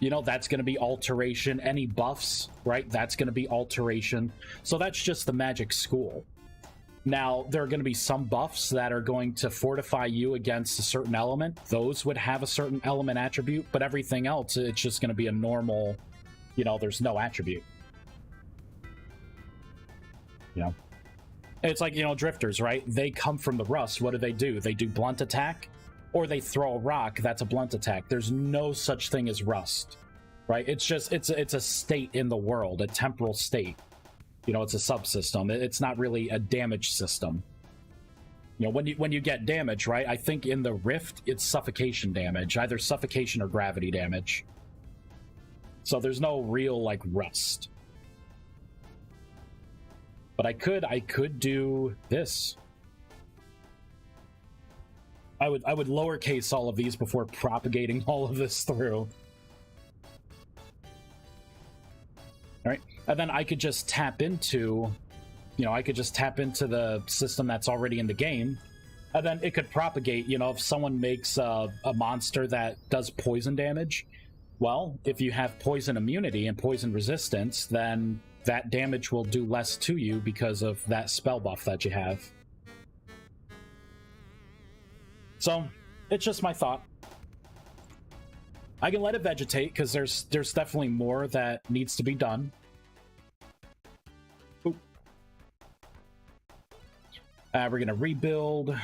you know, that's going to be alteration. Any buffs, right? That's going to be alteration. So that's just the magic school. Now, there are going to be some buffs that are going to fortify you against a certain element. Those would have a certain element attribute, but everything else, it's just going to be a normal, you know, there's no attribute. You know? It's like, you know, drifters, right? They come from the rust. What do? They do blunt attack, or they throw a rock that's a blunt attack. There's no such thing as rust, right? It's just, it's a state in the world, a temporal state. You know, it's a subsystem. It's not really a damage system. You know, when you get damage, right? I think in the Rift, it's suffocation damage, either suffocation or gravity damage. So there's no real, like, rust. But I could do this. I would lowercase all of these before propagating all of this through. All right, and then I could just tap into, you know, I could just tap into the system that's already in the game, and then it could propagate. You know, if someone makes a monster that does poison damage, well, if you have poison immunity and poison resistance, then that damage will do less to you because of that spell buff that you have. So, it's just my thought. I can let it vegetate, because there's definitely more that needs to be done. Oop. We're gonna rebuild.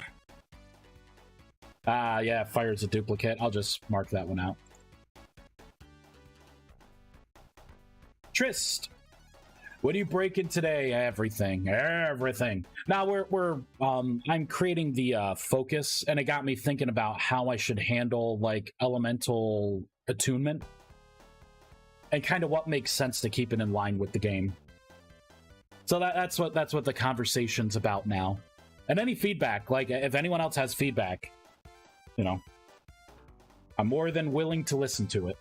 Yeah, fire's a duplicate. I'll just mark that one out. Trist! What are you breaking today? Everything. Now I'm creating the focus, and it got me thinking about how I should handle, like, elemental attunement, and kind of what makes sense to keep it in line with the game. So that's what the conversation's about now. And any feedback, like, if anyone else has feedback, you know, I'm more than willing to listen to it.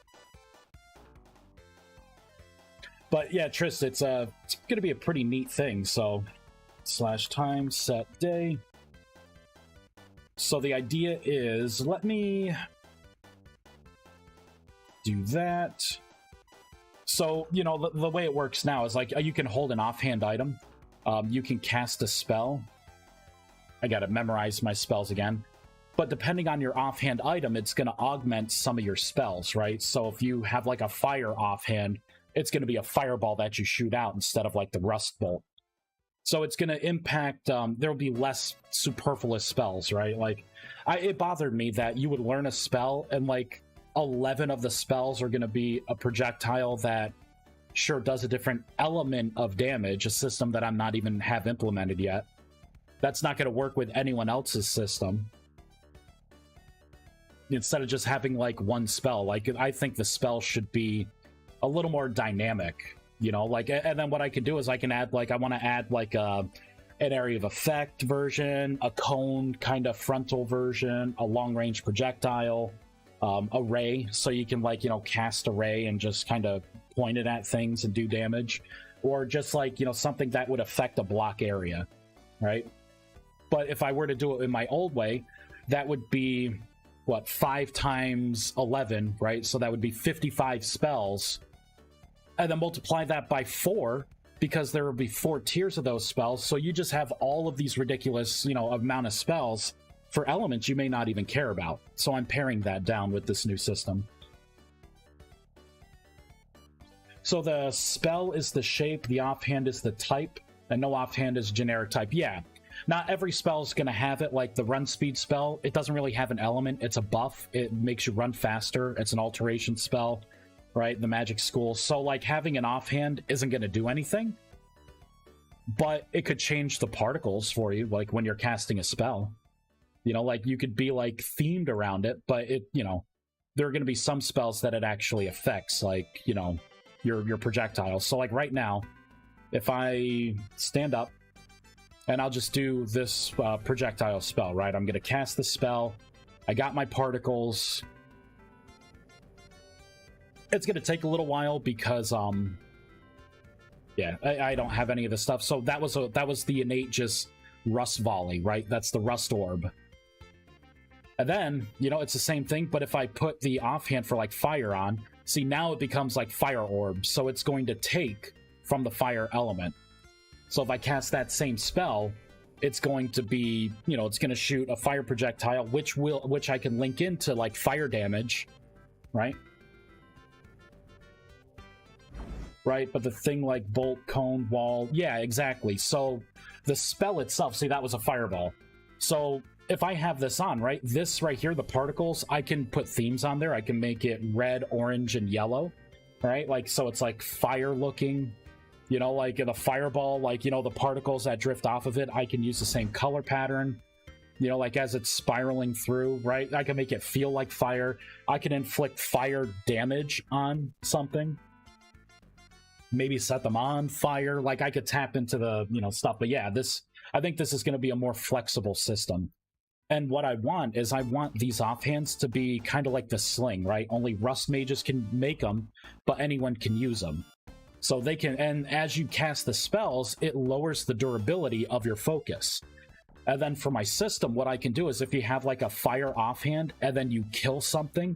But yeah, Trist, it's going to be a pretty neat thing. So, /time set day. So the idea is, let me do that. So, you know, the way it works now is, like, you can hold an offhand item. You can cast a spell. I got to memorize my spells again. But depending on your offhand item, it's going to augment some of your spells, right? So if you have, like, a fire offhand, it's going to be a fireball that you shoot out instead of, like, the rust bolt. So it's going to impact, there'll be less superfluous spells, right? Like, it bothered me that you would learn a spell, and, like, 11 of the spells are going to be a projectile that, sure, does a different element of damage, a system that I'm not even have implemented yet. That's not going to work with anyone else's system. Instead of just having, like, one spell. Like, I think the spell should be a little more dynamic, you know, like, and then what I can do is I can add, like, I want to add, like, an area of effect version, a cone kind of frontal version, a long-range projectile, a ray, so you can, like, you know, cast a ray and just kind of point it at things and do damage, or just, like, you know, something that would affect a block area, right? But if I were to do it in my old way, that would be, what, 5 times 11, right? So that would be 55 spells, and then multiply that by 4, because there will be 4 tiers of those spells, so you just have all of these ridiculous, you know, amount of spells for elements you may not even care about. So I'm paring that down with this new system. So the spell is the shape, the offhand is the type, and no offhand is generic type. Yeah, not every spell is going to have it. Like the run speed spell, it doesn't really have an element. It's a buff. It makes you run faster. It's an alteration spell, right? The magic school. So, like, having an offhand isn't going to do anything, but it could change the particles for you, like when you're casting a spell. You know, like, you could be, like, themed around it, but it, you know, there are going to be some spells that it actually affects, like, you know, your projectiles. So, like, right now, if I stand up, and I'll just do this projectile spell, right? I'm going to cast the spell. I got my particles. It's going to take a little while because, yeah, I don't have any of this stuff. So that was the innate just rust volley, right? That's the rust orb. And then, you know, it's the same thing, but if I put the offhand for, like, fire on, see, now it becomes like fire orb. So it's going to take from the fire element. So if I cast that same spell, it's going to be, you know, it's going to shoot a fire projectile, which I can link into like fire damage, right? Right, but the thing like bolt, cone, wall, yeah, exactly. So the spell itself, see, that was a fireball. So if I have this on, right, this right here, the particles, I can put themes on there. I can make it red, orange, and yellow, right? Like, so it's like fire looking, you know, like in a fireball, like, you know, the particles that drift off of it, I can use the same color pattern, you know, like as it's spiraling through, right? I can make it feel like fire. I can inflict fire damage on something. Maybe set them on fire. Like I could tap into the, you know, stuff. But yeah, I think this is going to be a more flexible system. And what I want is I want these offhands to be kind of like the sling, right? Only Rust mages can make them, but anyone can use them. So they can, and as you cast the spells, it lowers the durability of your focus. And then for my system, what I can do is if you have like a fire offhand and then you kill something,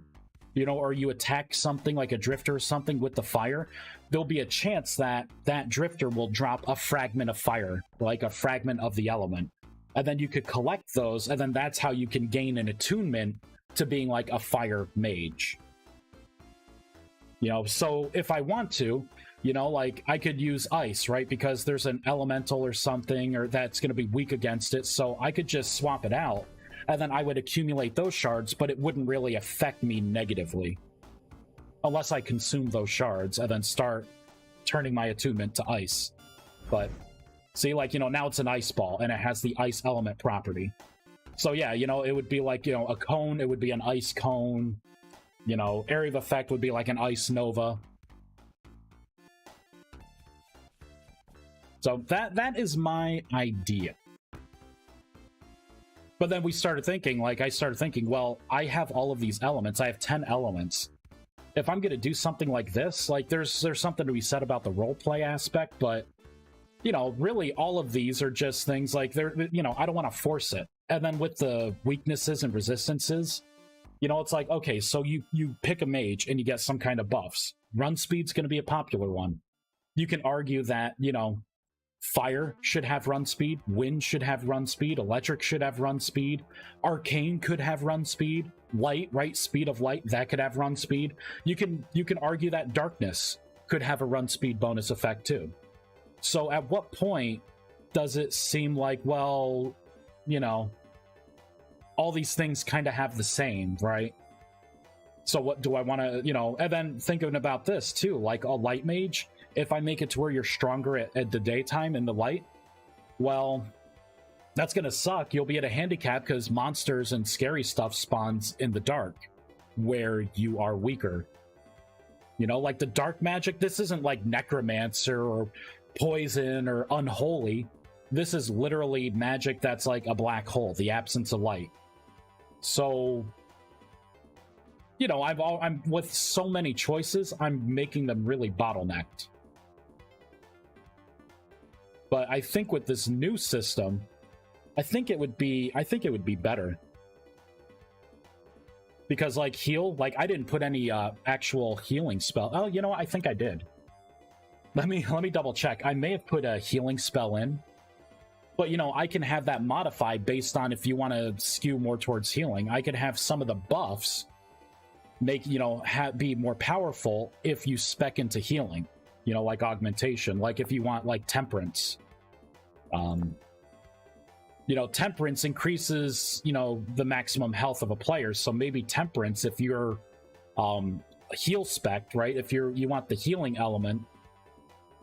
you know, or you attack something like a drifter or something with the fire, there'll be a chance that that drifter will drop a fragment of fire, like a fragment of the element. And then you could collect those, and then that's how you can gain an attunement to being like a fire mage. You know, so if I want to, you know, like I could use ice, right? Because there's an elemental or something or that's going to be weak against it. So I could just swap it out, and then I would accumulate those shards, but it wouldn't really affect me negatively. Unless I consume those shards and then start turning my attunement to ice. But see, like, you know, now it's an ice ball and it has the ice element property. So yeah, you know, it would be like, you know, a cone, it would be an ice cone. You know, area of effect would be like an ice nova. So that is my idea. But then we started thinking, like, I started thinking, well, I have all of these elements. I have 10 elements. If I'm going to do something like this, like, there's something to be said about the roleplay aspect, but you know, really all of these are just things like they're, you know, I don't want to force it. And then with the weaknesses and resistances, you know, it's like, okay, so you pick a mage and you get some kind of buffs. Run speed's going to be a popular one. You can argue that, you know, fire should have run speed, wind should have run speed, electric should have run speed, arcane could have run speed, light, right, speed of light, that could have run speed. You can argue that darkness could have a run speed bonus effect too. So at what point does it seem like, well, you know, all these things kind of have the same, right? So what do I want to, you know, and then thinking about this too, like a light mage, if I make it to where you're stronger at the daytime in the light, well, that's going to suck. You'll be at a handicap because monsters and scary stuff spawns in the dark where you are weaker. You know, like the dark magic, this isn't like necromancer or poison or unholy. This is literally magic that's like a black hole, the absence of light. So, you know, I'm with so many choices, I'm making them really bottlenecked. But I think with this new system, I think it would be better. Because like heal, like I didn't put any actual healing spell. Oh, you know what? I think I did. Let me double check. I may have put a healing spell in. But, you know, I can have that modified based on if you want to skew more towards healing. I could have some of the buffs make, you know, be more powerful if you spec into healing. You know, like augmentation. Like if you want, like, temperance. You know, temperance increases, you know, the maximum health of a player. So maybe temperance, if you're heal spec, right? If you want the healing element,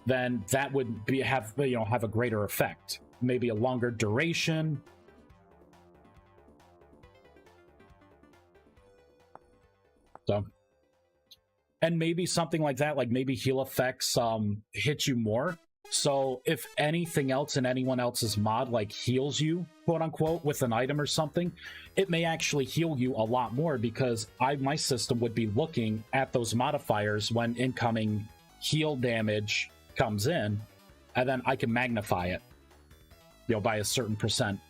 then that would have a greater effect. Maybe a longer duration. So, and maybe something like that, like maybe heal effects hit you more. So if anything else in anyone else's mod like heals you, quote unquote, with an item or something, it may actually heal you a lot more because my system would be looking at those modifiers when incoming heal damage comes in, and then I can magnify it, you know, by a certain percent.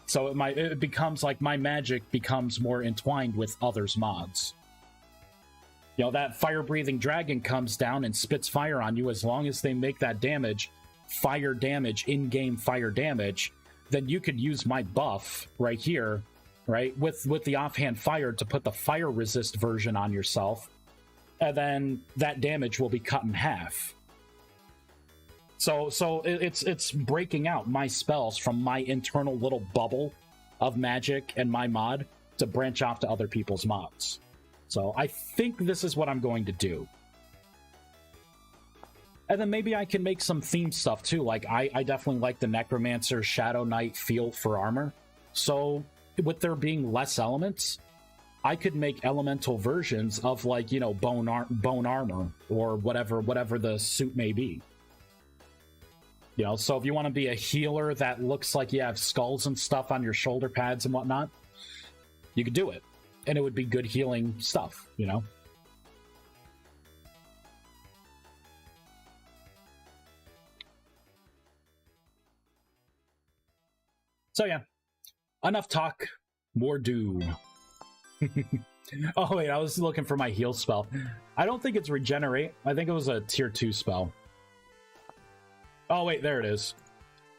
So it becomes like my magic becomes more entwined with others' mods. You know, that fire-breathing dragon comes down and spits fire on you. As long as they make that damage, fire damage, in-game fire damage, then you could use my buff right here, right, with the offhand fire to put the fire resist version on yourself, and then that damage will be cut in half. So it's breaking out my spells from my internal little bubble of magic and my mod to branch off to other people's mods. So I think this is what I'm going to do. And then maybe I can make some theme stuff too. Like I definitely like the Necromancer Shadow Knight feel for armor. So with there being less elements, I could make elemental versions of, like, you know, bone armor or whatever the suit may be. You know, so if you want to be a healer that looks like you have skulls and stuff on your shoulder pads and whatnot, you could do it. And it would be good healing stuff, you know? So yeah, enough talk, more do. Oh wait, I was looking for my heal spell. I don't think it's regenerate. I think it was a tier 2 spell. Oh wait, there it is.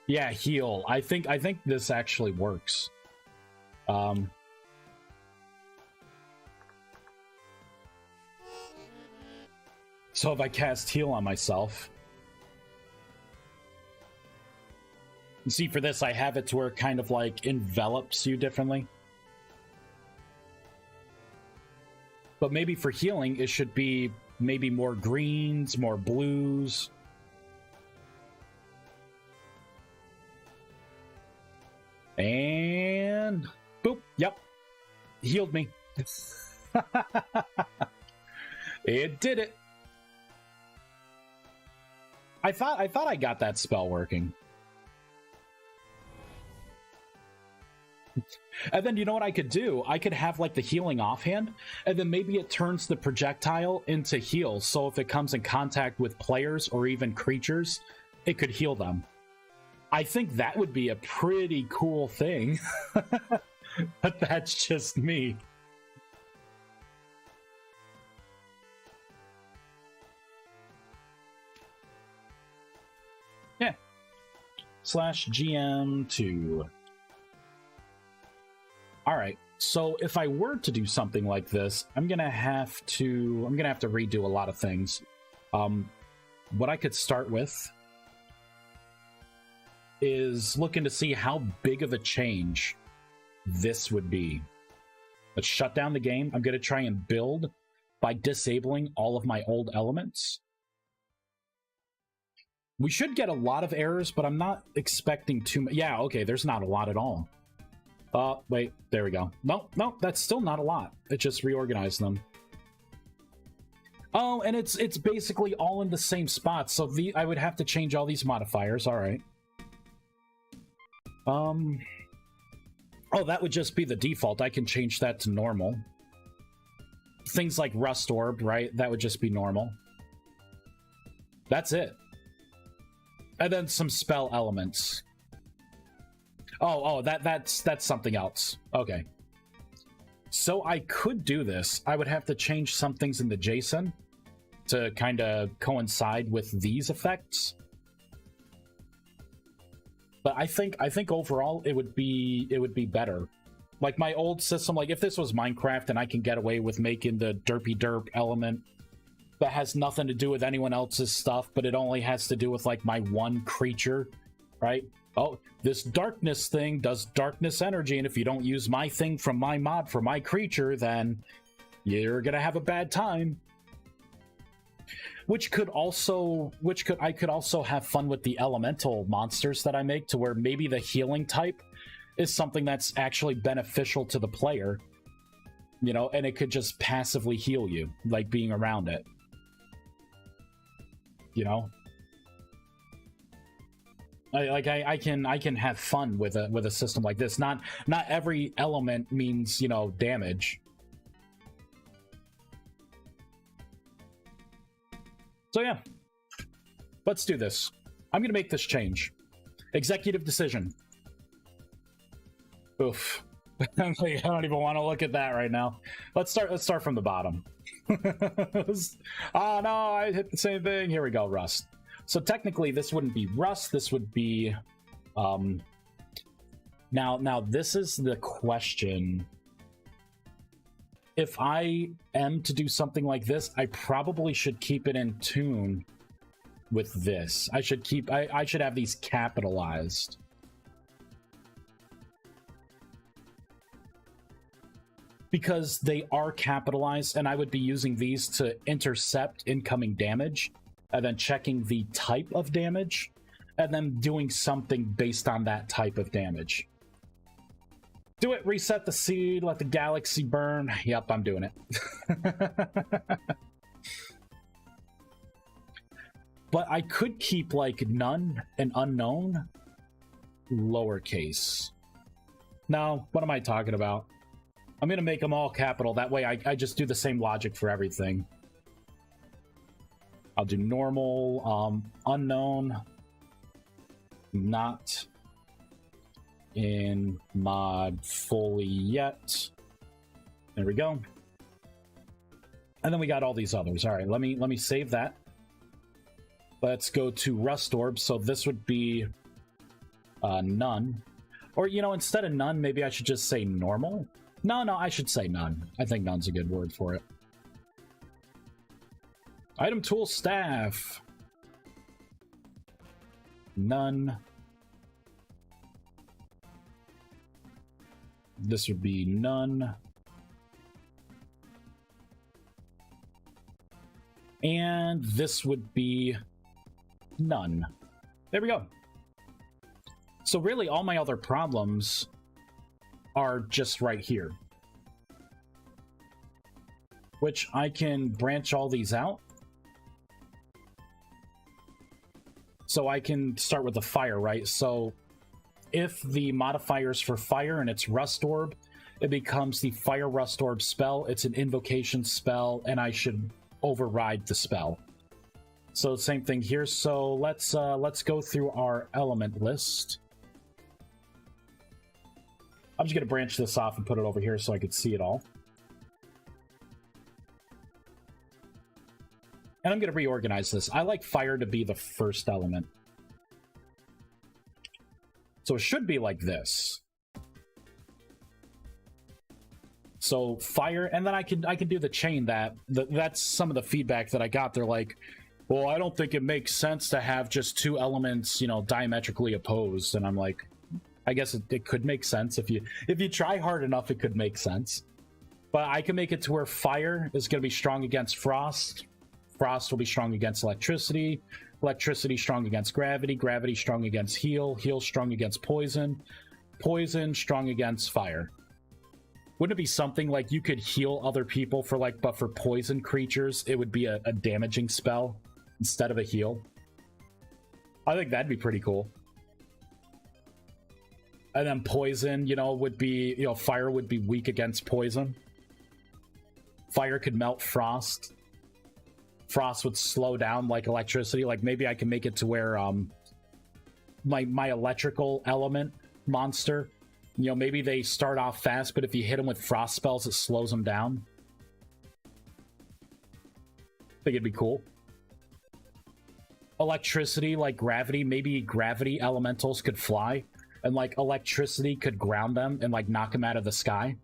Yeah, heal. I think this actually works. So if I cast heal on myself, you see, for this I have it to where it kind of like envelops you differently. But maybe for healing, it should be maybe more greens, more blues. And boop, yep, healed me. It did it. I thought I got that spell working. And then you know what I could do? I could have like the healing offhand, and then maybe it turns the projectile into heal, so if it comes in contact with players or even creatures, it could heal them. I think that would be a pretty cool thing. But that's just me. Yeah. /GM2. All right, so if I were to do something like this, I'm gonna have to redo a lot of things. What I could start with is looking to see how big of a change this would be. Let's shut down the game. I'm gonna try and build by disabling all of my old elements. We should get a lot of errors, but I'm not expecting too much. Yeah, okay, there's not a lot at all. Wait, there we go. No, that's still not a lot. It just reorganized them. Oh, and it's basically all in the same spot, so I would have to change all these modifiers. All right. Oh, that would just be the default. I can change that to normal. Things like Rust Orb, right? That would just be normal. That's it. And then some spell elements. Oh, that's something else. Okay. So I could do this. I would have to change some things in the JSON to kind of coincide with these effects. But I think overall it would be better. Like my old system, like if this was Minecraft and I can get away with making the derpy derp element that has nothing to do with anyone else's stuff, but it only has to do with like my one creature, right? Oh, this darkness thing does darkness energy, and if you don't use my thing from my mod for my creature, then you're gonna have a bad time. I could also have fun with the elemental monsters that I make, to where maybe the healing type is something that's actually beneficial to the player, you know, and it could just passively heal you, like being around it, you know. I can have fun with a system like this. Not every element means, you know, damage. So yeah, let's do this. I'm gonna make this change. Executive decision. Oof. I don't even want to look at that right now. Let's start from the bottom. Oh no, I hit the same thing. Here we go, Rust. So technically, this wouldn't be rust. This would be... Now, this is the question. If I am to do something like this, I probably should keep it in tune with this. I should have these capitalized. Because they are capitalized, and I would be using these to intercept incoming damage, and then checking the type of damage, and then doing something based on that type of damage. Do it, reset the seed, let the galaxy burn. Yep, I'm doing it. But I could keep, like, none and unknown lowercase. No, what am I talking about? I'm going to make them all capital. That way I just do the same logic for everything. I'll do normal, unknown, not in mod fully yet. There we go. And then we got all these others. All right, let me save that. Let's go to Rust Orb. So this would be none. Or, you know, instead of none, maybe I should just say normal. No, I should say none. I think none's a good word for it. Item tool staff. None. This would be none. And this would be none. There we go. So really, all my other problems are just right here. Which I can branch all these out. So I can start with the fire, right? So if the modifiers for fire and it's Rust Orb, it becomes the Fire Rust Orb spell. It's an invocation spell, and I should override the spell. So same thing here. So let's go through our element list. I'm just gonna branch this off and put it over here so I could see it all. And I'm gonna reorganize this. I like fire to be the first element. So it should be like this. So fire, and then I can do the chain that's some of the feedback that I got. They're like, well, I don't think it makes sense to have just two elements, you know, diametrically opposed. And I'm like, I guess it could make sense if you try hard enough. It could make sense, but I can make it to where fire is going to be strong against frost. Frost will be strong against electricity. Electricity strong against gravity. Gravity strong against heal. Heal strong against poison. Poison strong against fire. Wouldn't it be something like you could heal other people for like, but for poison creatures, it would be a damaging spell instead of a heal? I think that'd be pretty cool. And then poison, you know, would be, you know, fire would be weak against poison. Fire could melt frost. Frost would slow down like electricity. Like maybe I can make it to where my electrical element monster, you know, maybe they start off fast, but if you hit them with frost spells, it slows them down. I think it'd be cool. Electricity, like gravity, maybe gravity elementals could fly, and like electricity could ground them and like knock them out of the sky.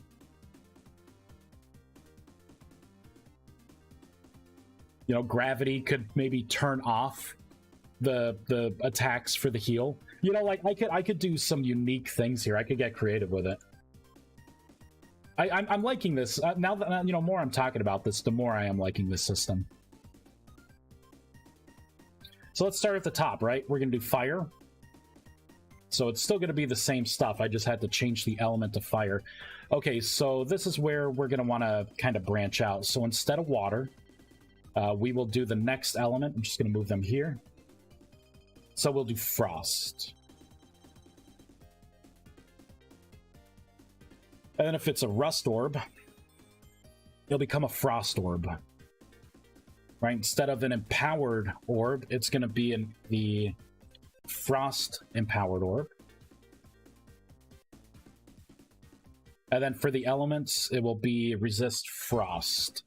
You know, gravity could maybe turn off the attacks for the heal. You know, like I could do some unique things here. I could get creative with it. I'm liking this. Now that, you know, more I'm talking about this, the more I am liking this system. So let's start at the top, right? We're going to do fire. So it's still going to be the same stuff. I just had to change the element to fire. Okay, so this is where we're going to want to kind of branch out. So instead of water, we will do the next element. I'm just going to move them here. So we'll do frost. And then if it's a rust orb, it'll become a frost orb. Right? Instead of an empowered orb, it's going to be the frost empowered orb. And then for the elements, it will be resist frost.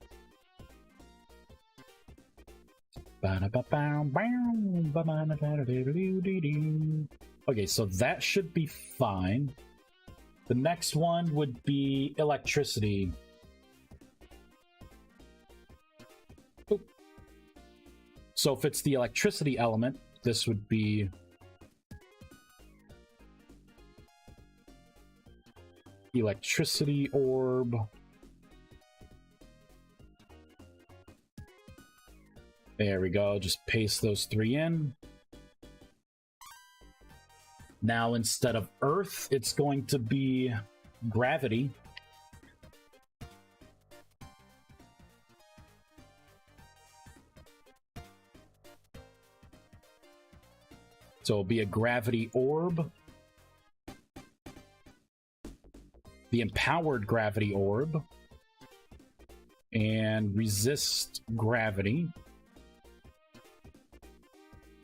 Ba-da, Okay, so that should be fine. The next one would be electricity. Oop. So if it's the electricity element, this would be electricity orb. There we go. Just paste those 3 in. Now, instead of earth, it's going to be gravity. So it'll be a gravity orb. The empowered gravity orb. And resist gravity.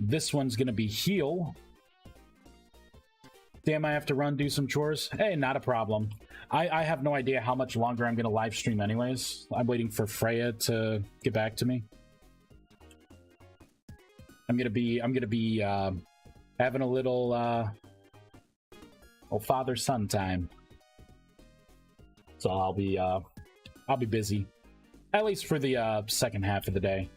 This one's going to be heal. Damn, I have to run, do some chores. Hey, not a problem. I have no idea how much longer I'm going to live stream anyways. I'm waiting for Freya to get back to me. I'm gonna be having a little father-son time. So I'll be busy. At least for the second half of the day.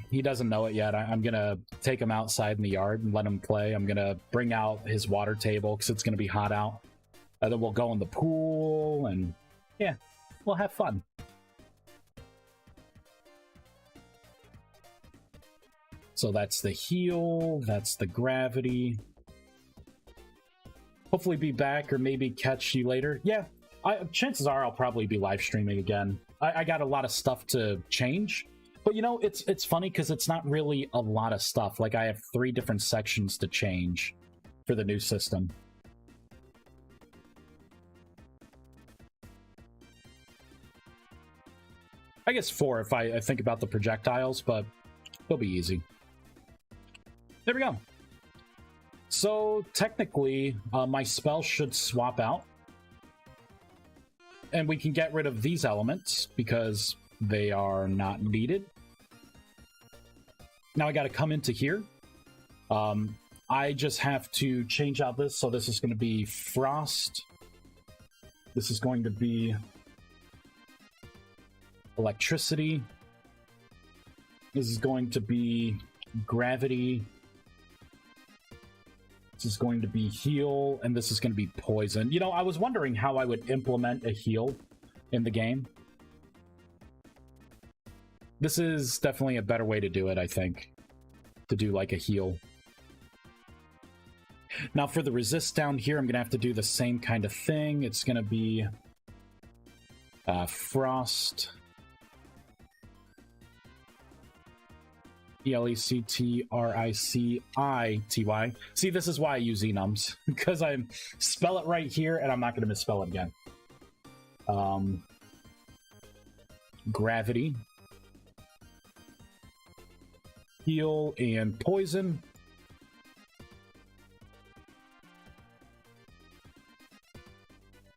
He doesn't know it yet. I'm gonna take him outside in the yard and let him play. I'm gonna bring out his water table because it's gonna be hot out. And then we'll go in the pool and yeah, we'll have fun. So that's the heal, that's the gravity. Hopefully be back or maybe catch you later. Yeah, chances are I'll probably be live streaming again. I got a lot of stuff to change. But you know, it's funny because it's not really a lot of stuff. Like, I have 3 different sections to change for the new system. I guess 4 if I think about the projectiles, but it'll be easy. There we go. So technically, my spell should swap out. And we can get rid of these elements because they are not needed. Now I got to come into here. I just have to change out this. So this is going to be frost. This is going to be electricity. This is going to be gravity. This is going to be heal. And this is going to be poison. You know, I was wondering how I would implement a heal in the game. This is definitely a better way to do it, I think. To do like a heal. Now for the resist down here, I'm going to have to do the same kind of thing. It's going to be frost. E-L-E-C-T-R-I-C-I-T-Y. See, this is why I use enums. Because I spell it right here, and I'm not going to misspell it again. Gravity. Heal and poison.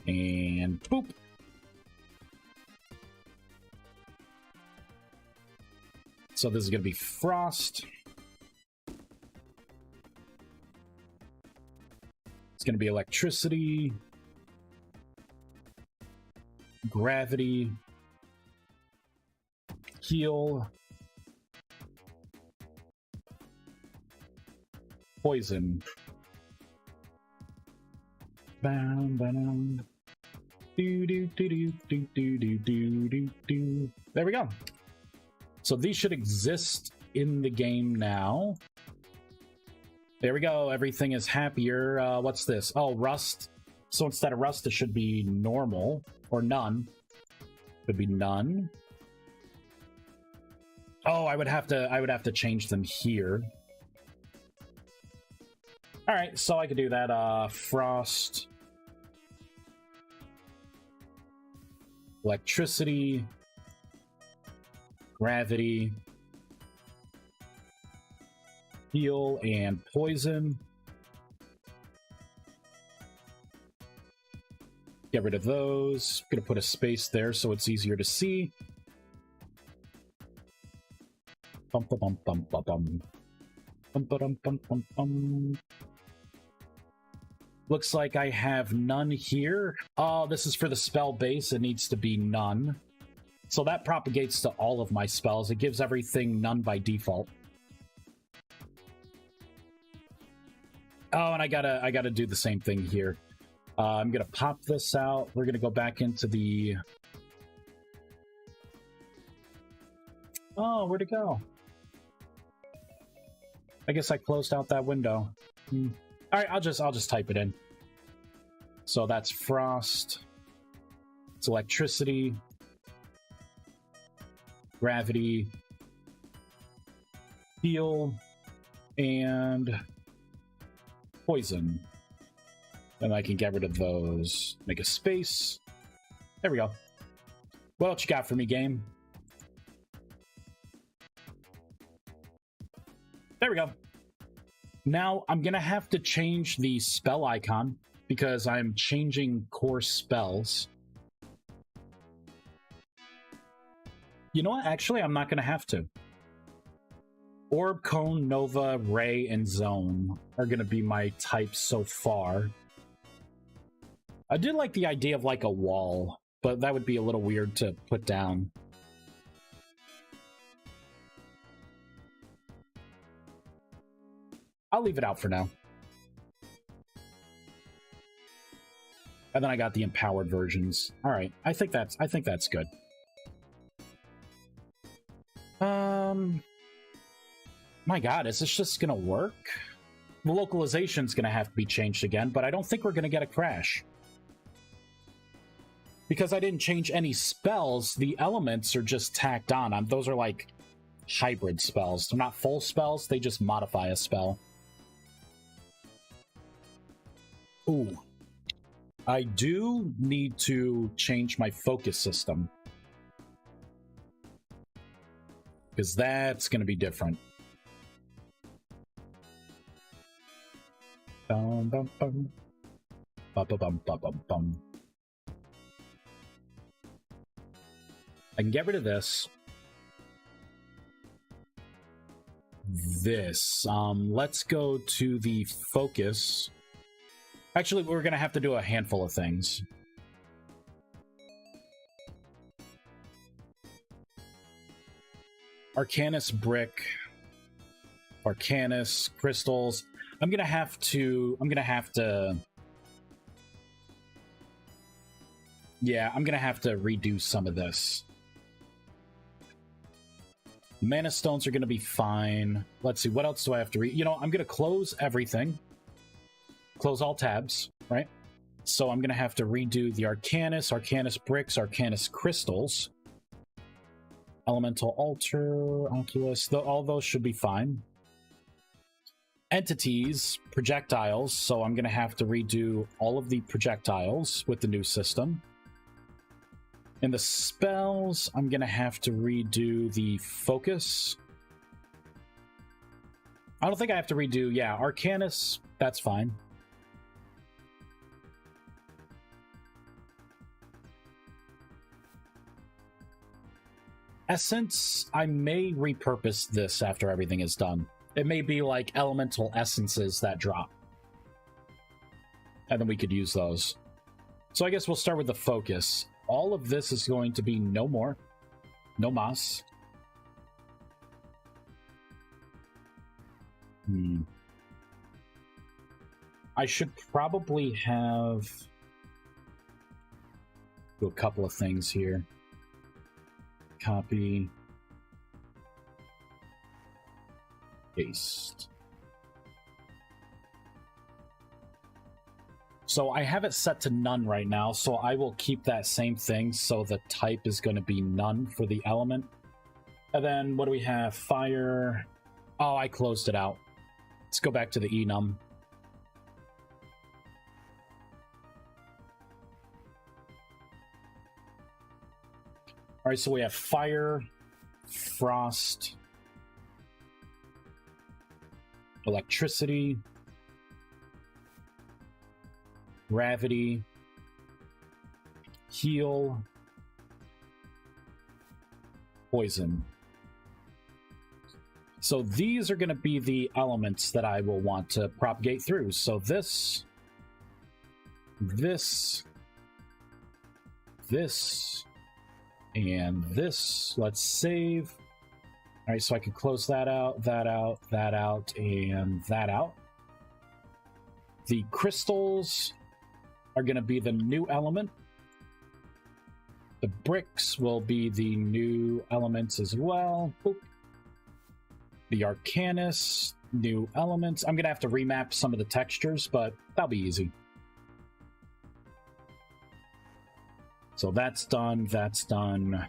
And boop. So this is going to be frost. It's going to be electricity. Gravity. Heal. Poison. Bam, bam. Do, do, do, do, do, do, do, do, do. There we go. So these should exist in the game now. There we go. Everything is happier. What's this? Oh, rust. So instead of rust, it should be normal or none. Could be none. Oh, I would have to change them here. All right, so I could do that. Frost, electricity, gravity, heal, and poison. Get rid of those. I'm gonna put a space there so it's easier to see. Bum, ba, bum, bum, ba, bum. Bum, ba, dum, bum, bum, bum. Looks like I have none here. Oh, this is for the spell base. It needs to be none. So that propagates to all of my spells. It gives everything none by default. Oh, and I gotta do the same thing here. I'm gonna pop this out. We're gonna go back into the... Oh, where'd it go? I guess I closed out that window. All right, I'll just type it in. So that's frost. It's electricity, gravity, heal, and poison. And I can get rid of those. Make a space. There we go. What else you got for me, game? There we go. Now I'm gonna have to change the spell icon because I'm changing core spells. You know what? Actually, I'm not gonna have to. Orb, Cone, Nova, Ray, and Zone are gonna be my types so far. I did like the idea of like a wall, but that would be a little weird to put down. I'll leave it out for now. And then I got the empowered versions. All right, I think that's good. My God, is this just gonna work? The localization's gonna have to be changed again, but I don't think we're gonna get a crash. Because I didn't change any spells, the elements are just tacked on. Those are like hybrid spells. They're not full spells, they just modify a spell. Ooh. I do need to change my focus system. Because that's going to be different. Bum, bum, bum. Bum, bum, bum, bum, bum. I can get rid of this. Let's go to the focus. Actually, we're going to have to do a handful of things. Arcanus brick, Arcanus crystals. I'm gonna have to. Yeah, I'm gonna have to redo some of this. Mana stones are gonna be fine. Let's see, what else do I have to read? You know, I'm gonna close everything. Close all tabs, right? So I'm gonna have to redo the Arcanus, Arcanus bricks, Arcanus crystals. Elemental Altar, Oculus, all those should be fine. Entities, projectiles, so I'm going to have to redo all of the projectiles with the new system. In the spells, I'm going to have to redo the focus. I don't think I have to redo, yeah, Arcanus, that's fine. Essence, I may repurpose this after everything is done. It may be like elemental essences that drop. And then we could use those. So I guess we'll start with the focus. All of this is going to be no more. No mas. I should probably have... do a couple of things here. Copy. Paste. So I have it set to none right now, so I will keep that same thing, so the type is going to be none for the element. And then what do we have? Fire. Oh, I closed it out. Let's go back to the enum. All right, so we have fire, frost, electricity, gravity, heal, poison. So these are going to be the elements that I will want to propagate through. So this, and this. Let's save. All right, so I can close that out, that out, that out, and that out. The crystals are going to be the new element. The bricks will be the new elements as well. Boop. The Arcanus, new elements. I'm going to have to remap some of the textures, but that'll be easy. So that's done, that's done.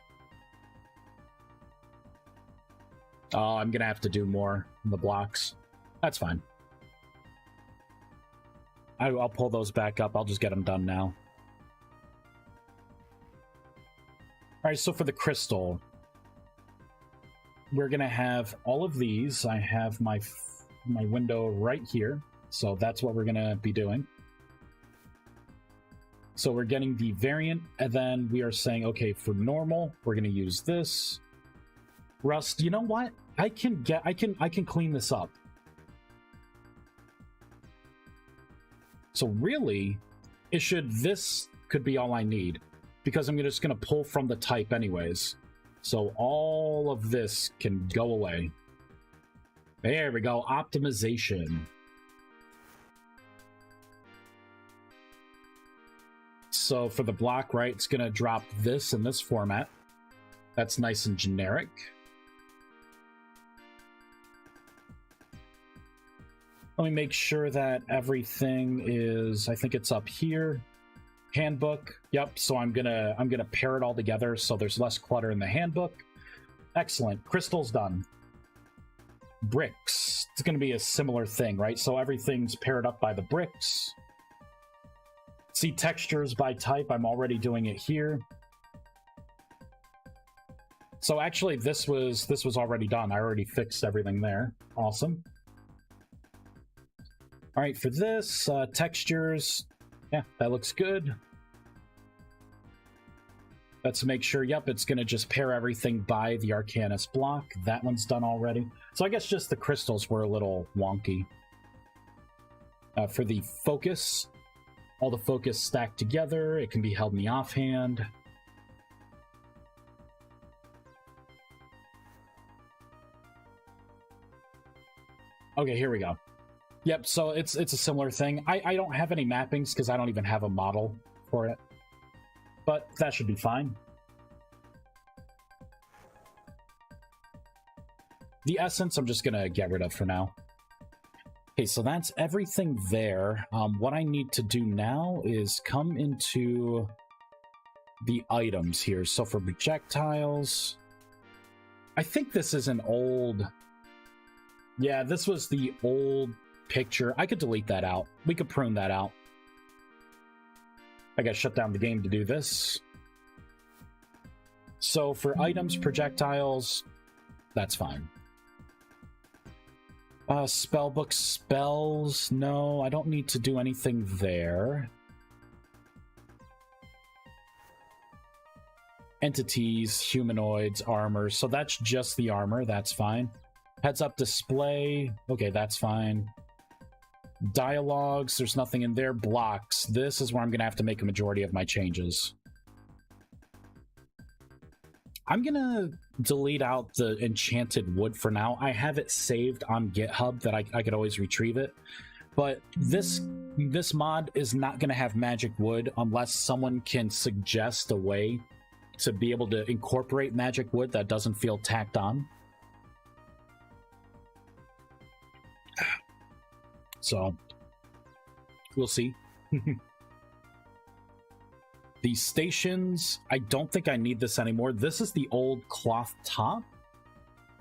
Oh, I'm going to have to do more in the blocks. That's fine. I'll pull those back up. I'll just get them done now. All right, so for the crystal, we're going to have all of these. I have my window right here, so that's what we're going to be doing. So we're getting the variant, and then we are saying, okay, for normal, we're going to use this. Rust, you know what? I can clean this up. So really, this could be all I need, because I'm just going to pull from the type anyways. So all of this can go away. There we go, optimization. So for the block, right, it's going to drop this in this format. That's nice and generic. Let me make sure that everything is, I think it's up here. Handbook. Yep, so I'm gonna pair it all together so there's less clutter in the handbook. Excellent. Crystal's done. Bricks. It's gonna be a similar thing, right? So everything's paired up by the bricks. See, textures by type, I'm already doing it here. So actually this was already done. I already fixed everything there. Awesome. All right, for this, textures, yeah, that looks good. Let's make sure, yep, it's going to just pair everything by the Arcanus block. That one's done already. So I guess just the crystals were a little wonky. For the focus, all the focus stacked together. It can be held in the offhand. Okay, here we go. Yep, so it's a similar thing. I don't have any mappings because I don't even have a model for it. But that should be fine. The essence I'm just going to get rid of for now. Okay, so that's everything there. What I need to do now is come into the items here. So for projectiles, I think this is an old... Yeah, this was the old picture. I could delete that out. We could prune that out. I gotta shut down the game to do this. So for items, projectiles, that's fine. Spellbook spells, no, I don't need to do anything there. Entities, humanoids, armor, so that's just the armor, that's fine. Heads up display, okay, that's fine. Dialogues, there's nothing in there. Blocks, this is where I'm gonna have to make a majority of my changes. I'm gonna delete out the enchanted wood for now. I have it saved on GitHub that I could always retrieve it. But this mod is not gonna have magic wood unless someone can suggest a way to be able to incorporate magic wood that doesn't feel tacked on. So, we'll see. The stations, I don't think I need this anymore. This is the old cloth top.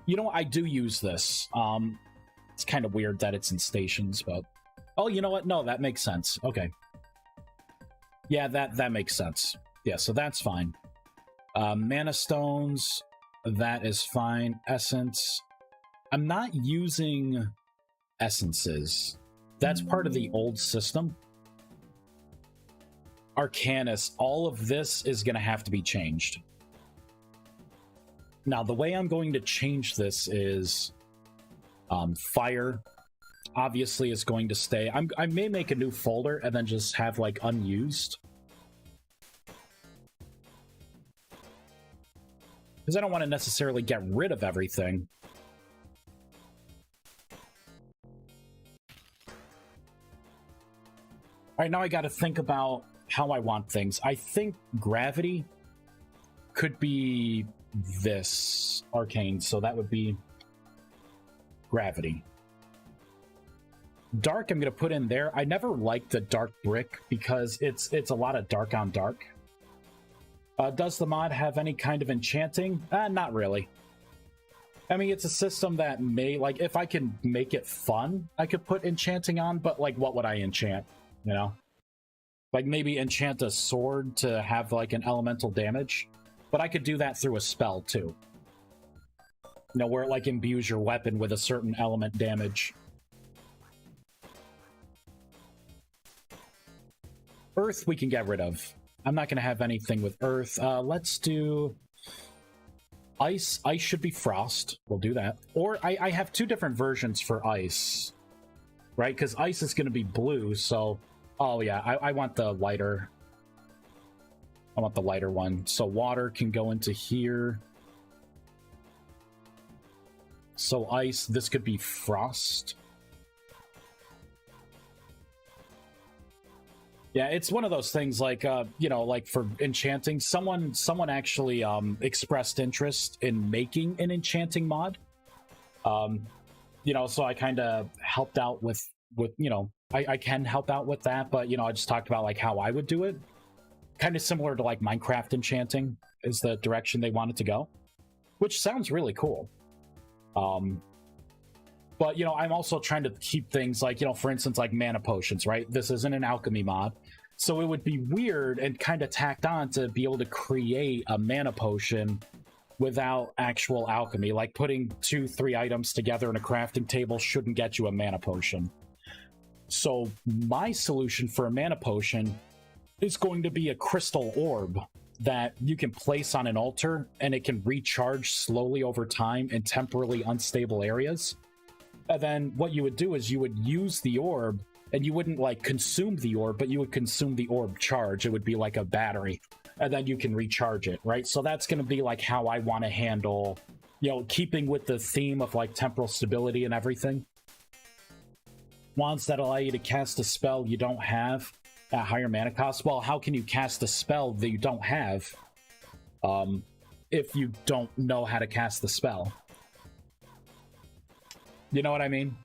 You know what? I do use this. It's kind of weird that it's in stations, but... Oh, you know what? No, that makes sense. Okay. Yeah, that makes sense. Yeah, so that's fine. Mana stones, that is fine. Essence. I'm not using essences. That's part of the old system. Arcanus, all of this is going to have to be changed. Now, the way I'm going to change this is Fire obviously is going to stay. I may make a new folder and then just have like unused, because I don't want to necessarily get rid of everything. All right, now I got to think about how I want things. I think gravity could be this arcane, so that would be gravity. Dark, I'm going to put in there. I never liked the dark brick because it's a lot of dark on dark. Does the mod have any kind of enchanting? Not really. I mean, it's a system that may, like, if I can make it fun, I could put enchanting on, but, like, what would I enchant? You know? Like, maybe enchant a sword to have, like, an elemental damage. But I could do that through a spell, too. You know, where it, like, imbues your weapon with a certain element damage. Earth we can get rid of. I'm not going to have anything with earth. Let's do ice. Ice should be frost. We'll do that. Or I have two different versions for ice, right? Because ice is going to be blue, so... Oh, yeah, I want the lighter. I want the lighter one. So water can go into here. So ice, this could be frost. Yeah, it's one of those things like, you know, like for enchanting, someone actually expressed interest in making an enchanting mod. You know, so I kind of helped out with, you know, I can help out with that, but, you know, I just talked about like how I would do it. Kind of similar to like Minecraft enchanting is the direction they wanted to go, which sounds really cool. But, you know, I'm also trying to keep things like, you know, for instance, like mana potions, right? This isn't an alchemy mod. So it would be weird and kind of tacked on to be able to create a mana potion without actual alchemy. Like putting 2-3 items together in a crafting table shouldn't get you a mana potion. So my solution for a mana potion is going to be a crystal orb that you can place on an altar and it can recharge slowly over time in temporarily unstable areas. And then what you would do is you would use the orb, and you wouldn't like consume the orb, but you would consume the orb charge. It would be like a battery, and then you can recharge it, right? So that's going to be like how I want to handle, you know, keeping with the theme of like temporal stability and everything. Wands that allow you to cast a spell you don't have at higher mana cost. Well, how can you cast a spell that you don't have if you don't know how to cast the spell? You know what I mean?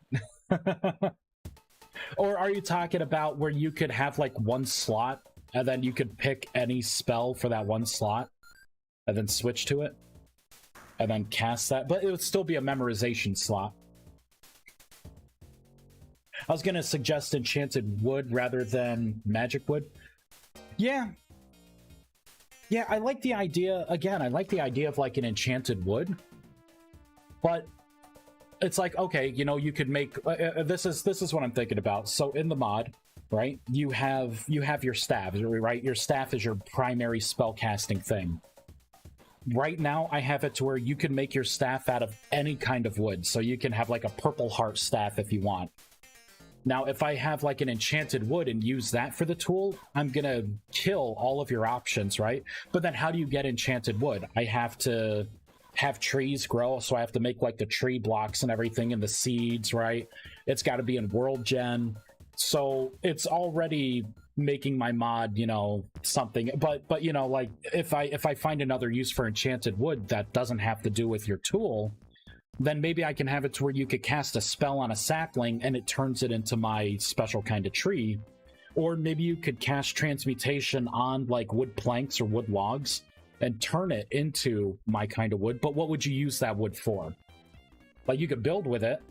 Or are you talking about where you could have like one slot and then you could pick any spell for that one slot and then switch to it and then cast that? But it would still be a memorization slot. I was going to suggest enchanted wood rather than magic wood. Yeah. Yeah, I like the idea. Again, I like the idea of like an enchanted wood. But it's like, okay, you know, you could make this is what I'm thinking about. So in the mod, right, you have your staff, right? Your staff is your primary spell casting thing. Right now, I have it to where you can make your staff out of any kind of wood. So you can have like a purple heart staff if you want. Now, if I have like an enchanted wood and use that for the tool, I'm gonna kill all of your options, right? But then how do you get enchanted wood? I have to have trees grow, so I have to make like the tree blocks and everything and the seeds, right? It's got to be in world gen, so it's already making my mod, you know, something. But you know, like if I find another use for enchanted wood that doesn't have to do with your tool, then maybe I can have it to where you could cast a spell on a sapling and it turns it into my special kind of tree. Or maybe you could cast transmutation on like wood planks or wood logs and turn it into my kind of wood. But what would you use that wood for? Like, you could build with it,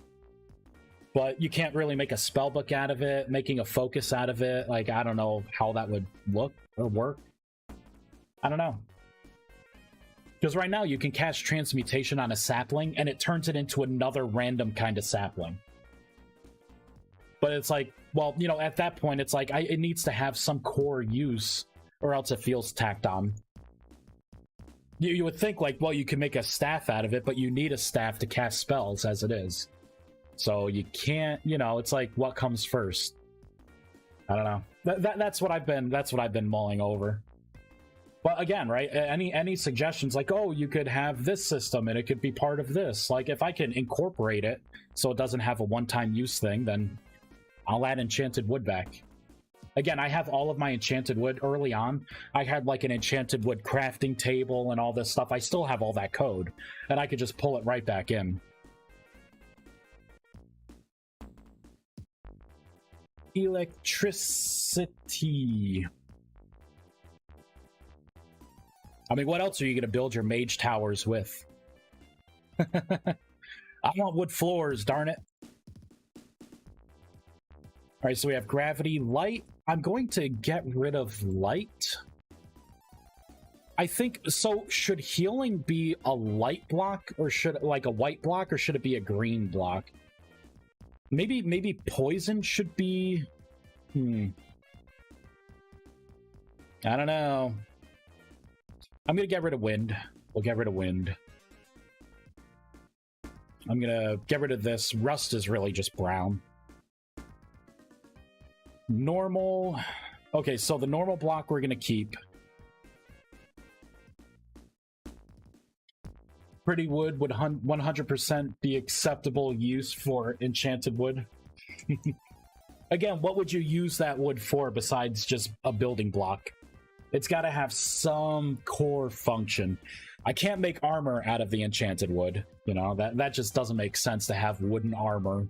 but you can't really make a spell book out of it, making a focus out of it. Like, I don't know how that would look or work. I don't know. Because right now you can cast transmutation on a sapling and it turns it into another random kind of sapling. But it's like, well, you know, at that point, it's like, it needs to have some core use or else it feels tacked on. You would think, like, well, you can make a staff out of it, but you need a staff to cast spells as it is. So you can't, you know, it's like what comes first. I don't know. That's what I've been mulling over. But again, right? Any suggestions like, oh, you could have this system and it could be part of this. Like if I can incorporate it so it doesn't have a one-time use thing, then I'll add enchanted wood back. Again, I have all of my enchanted wood early on. I had like an enchanted wood crafting table and all this stuff. I still have all that code, and I could just pull it right back in. Electricity. I mean, what else are you going to build your mage towers with? I want wood floors, darn it. All right, so we have gravity, light. I'm going to get rid of light. I think, so should healing be a light block, or should, like a white block, or should it be a green block? Maybe poison should be... I don't know. I'm gonna get rid of wind. We'll get rid of wind. I'm gonna get rid of this. Rust is really just brown. Normal. Okay, so the normal block we're gonna keep. Pretty wood would 100% be acceptable use for enchanted wood. Again, what would you use that wood for besides just a building block? It's got to have some core function. I can't make armor out of the enchanted wood. You know, that just doesn't make sense to have wooden armor.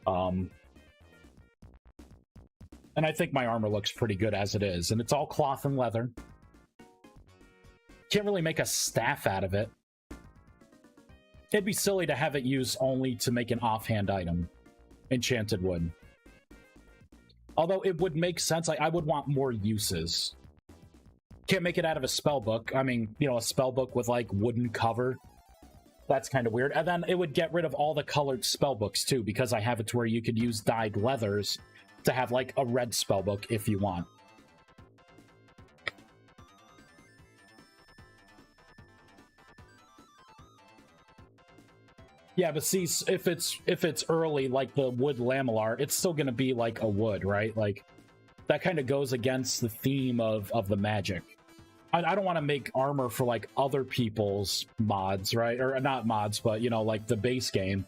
And I think my armor looks pretty good as it is. And it's all cloth and leather. Can't really make a staff out of it. It'd be silly to have it used only to make an offhand item. Enchanted wood. Although it would make sense. I would want more uses. Can't make it out of a spell book. I mean, you know, a spell book with like wooden cover. That's kind of weird. And then it would get rid of all the colored spell books too, because I have it to where you could use dyed leathers to have like a red spell book if you want. Yeah, but see, if it's early, like the wood lamellar, it's still gonna be like a wood, right? Like that kind of goes against the theme of the magic. I don't want to make armor for like other people's mods, right? Or not mods, but you know, like the base game.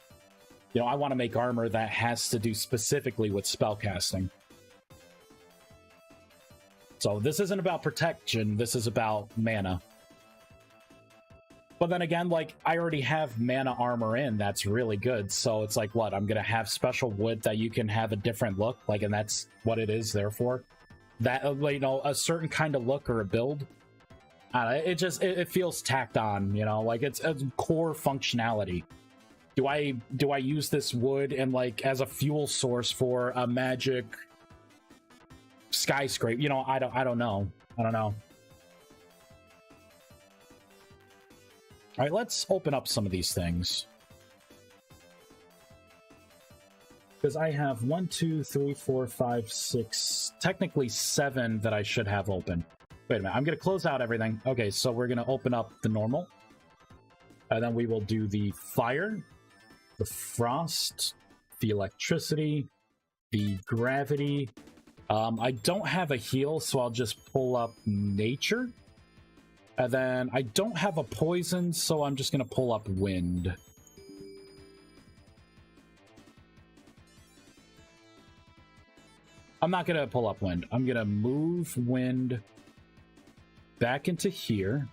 You know, I want to make armor that has to do specifically with spellcasting. So this isn't about protection, this is about mana. But then again, like, I already have mana armor in, that's really good. So it's like, what, I'm gonna have special wood that you can have a different look, like, and that's what it is there for. That, you know, a certain kind of look or a build. It feels tacked on, you know, like it's a core functionality. Do I use this wood and like as a fuel source for a magic skyscraper? You know, I don't know. I don't know. All right, let's open up some of these things. Because I have 1, 2, 3, 4, 5, 6, technically 7 that I should have open. Wait a minute, I'm going to close out everything. Okay, so we're going to open up the normal. And then we will do the fire, the frost, the electricity, the gravity. I don't have a heal, so I'll just pull up nature. And then I don't have a poison, so I'm just going to pull up wind. I'm not going to pull up wind. I'm going to move wind back into here.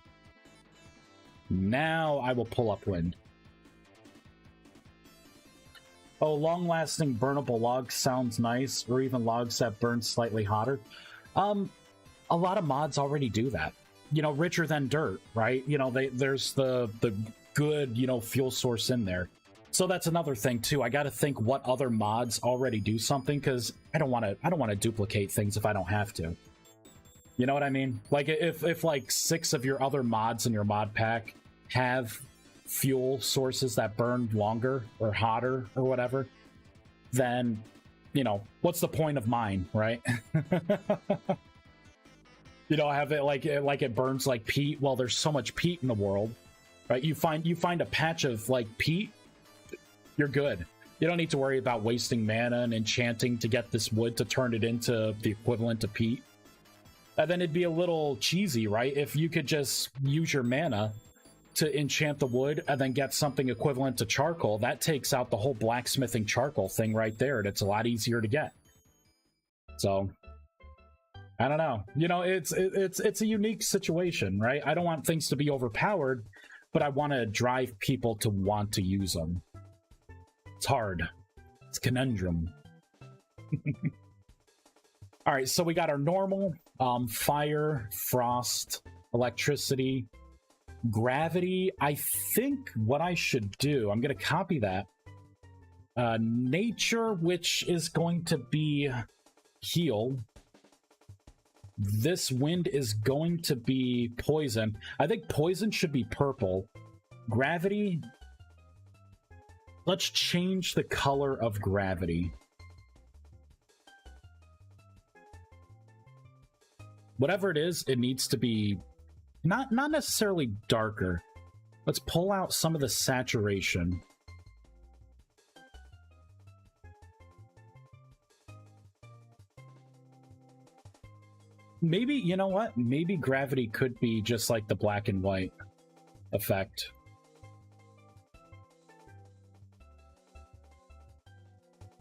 Now I will pull up wind. Oh, long-lasting burnable logs sounds nice, or even logs that burn slightly hotter. A lot of mods already do that. You know, richer than dirt, right? You know, there's the good, you know, fuel source in there. So that's another thing too. I got to think what other mods already do something, because I don't want to duplicate things if I don't have to. You know what I mean? Like if like 6 of your other mods in your mod pack have fuel sources that burn longer or hotter or whatever, then, you know, what's the point of mine, right? You know, I have it like it burns like peat. Well, there's so much peat in the world, right? You find a patch of like peat, you're good. You don't need to worry about wasting mana and enchanting to get this wood to turn it into the equivalent to peat. And then it'd be a little cheesy, right? If you could just use your mana to enchant the wood and then get something equivalent to charcoal, that takes out the whole blacksmithing charcoal thing right there, and it's a lot easier to get. So, I don't know. You know, it's a unique situation, right? I don't want things to be overpowered, but I want to drive people to want to use them. It's hard. It's a conundrum. All right, so we got our normal fire, frost, electricity, gravity. I think what I should do, I'm going to copy that. Nature, which is going to be heal. This wind is going to be poison. I think poison should be purple. Gravity, let's change the color of gravity. Whatever it is, it needs to be not necessarily darker. Let's pull out some of the saturation. Maybe, you know what? Maybe gravity could be just like the black and white effect.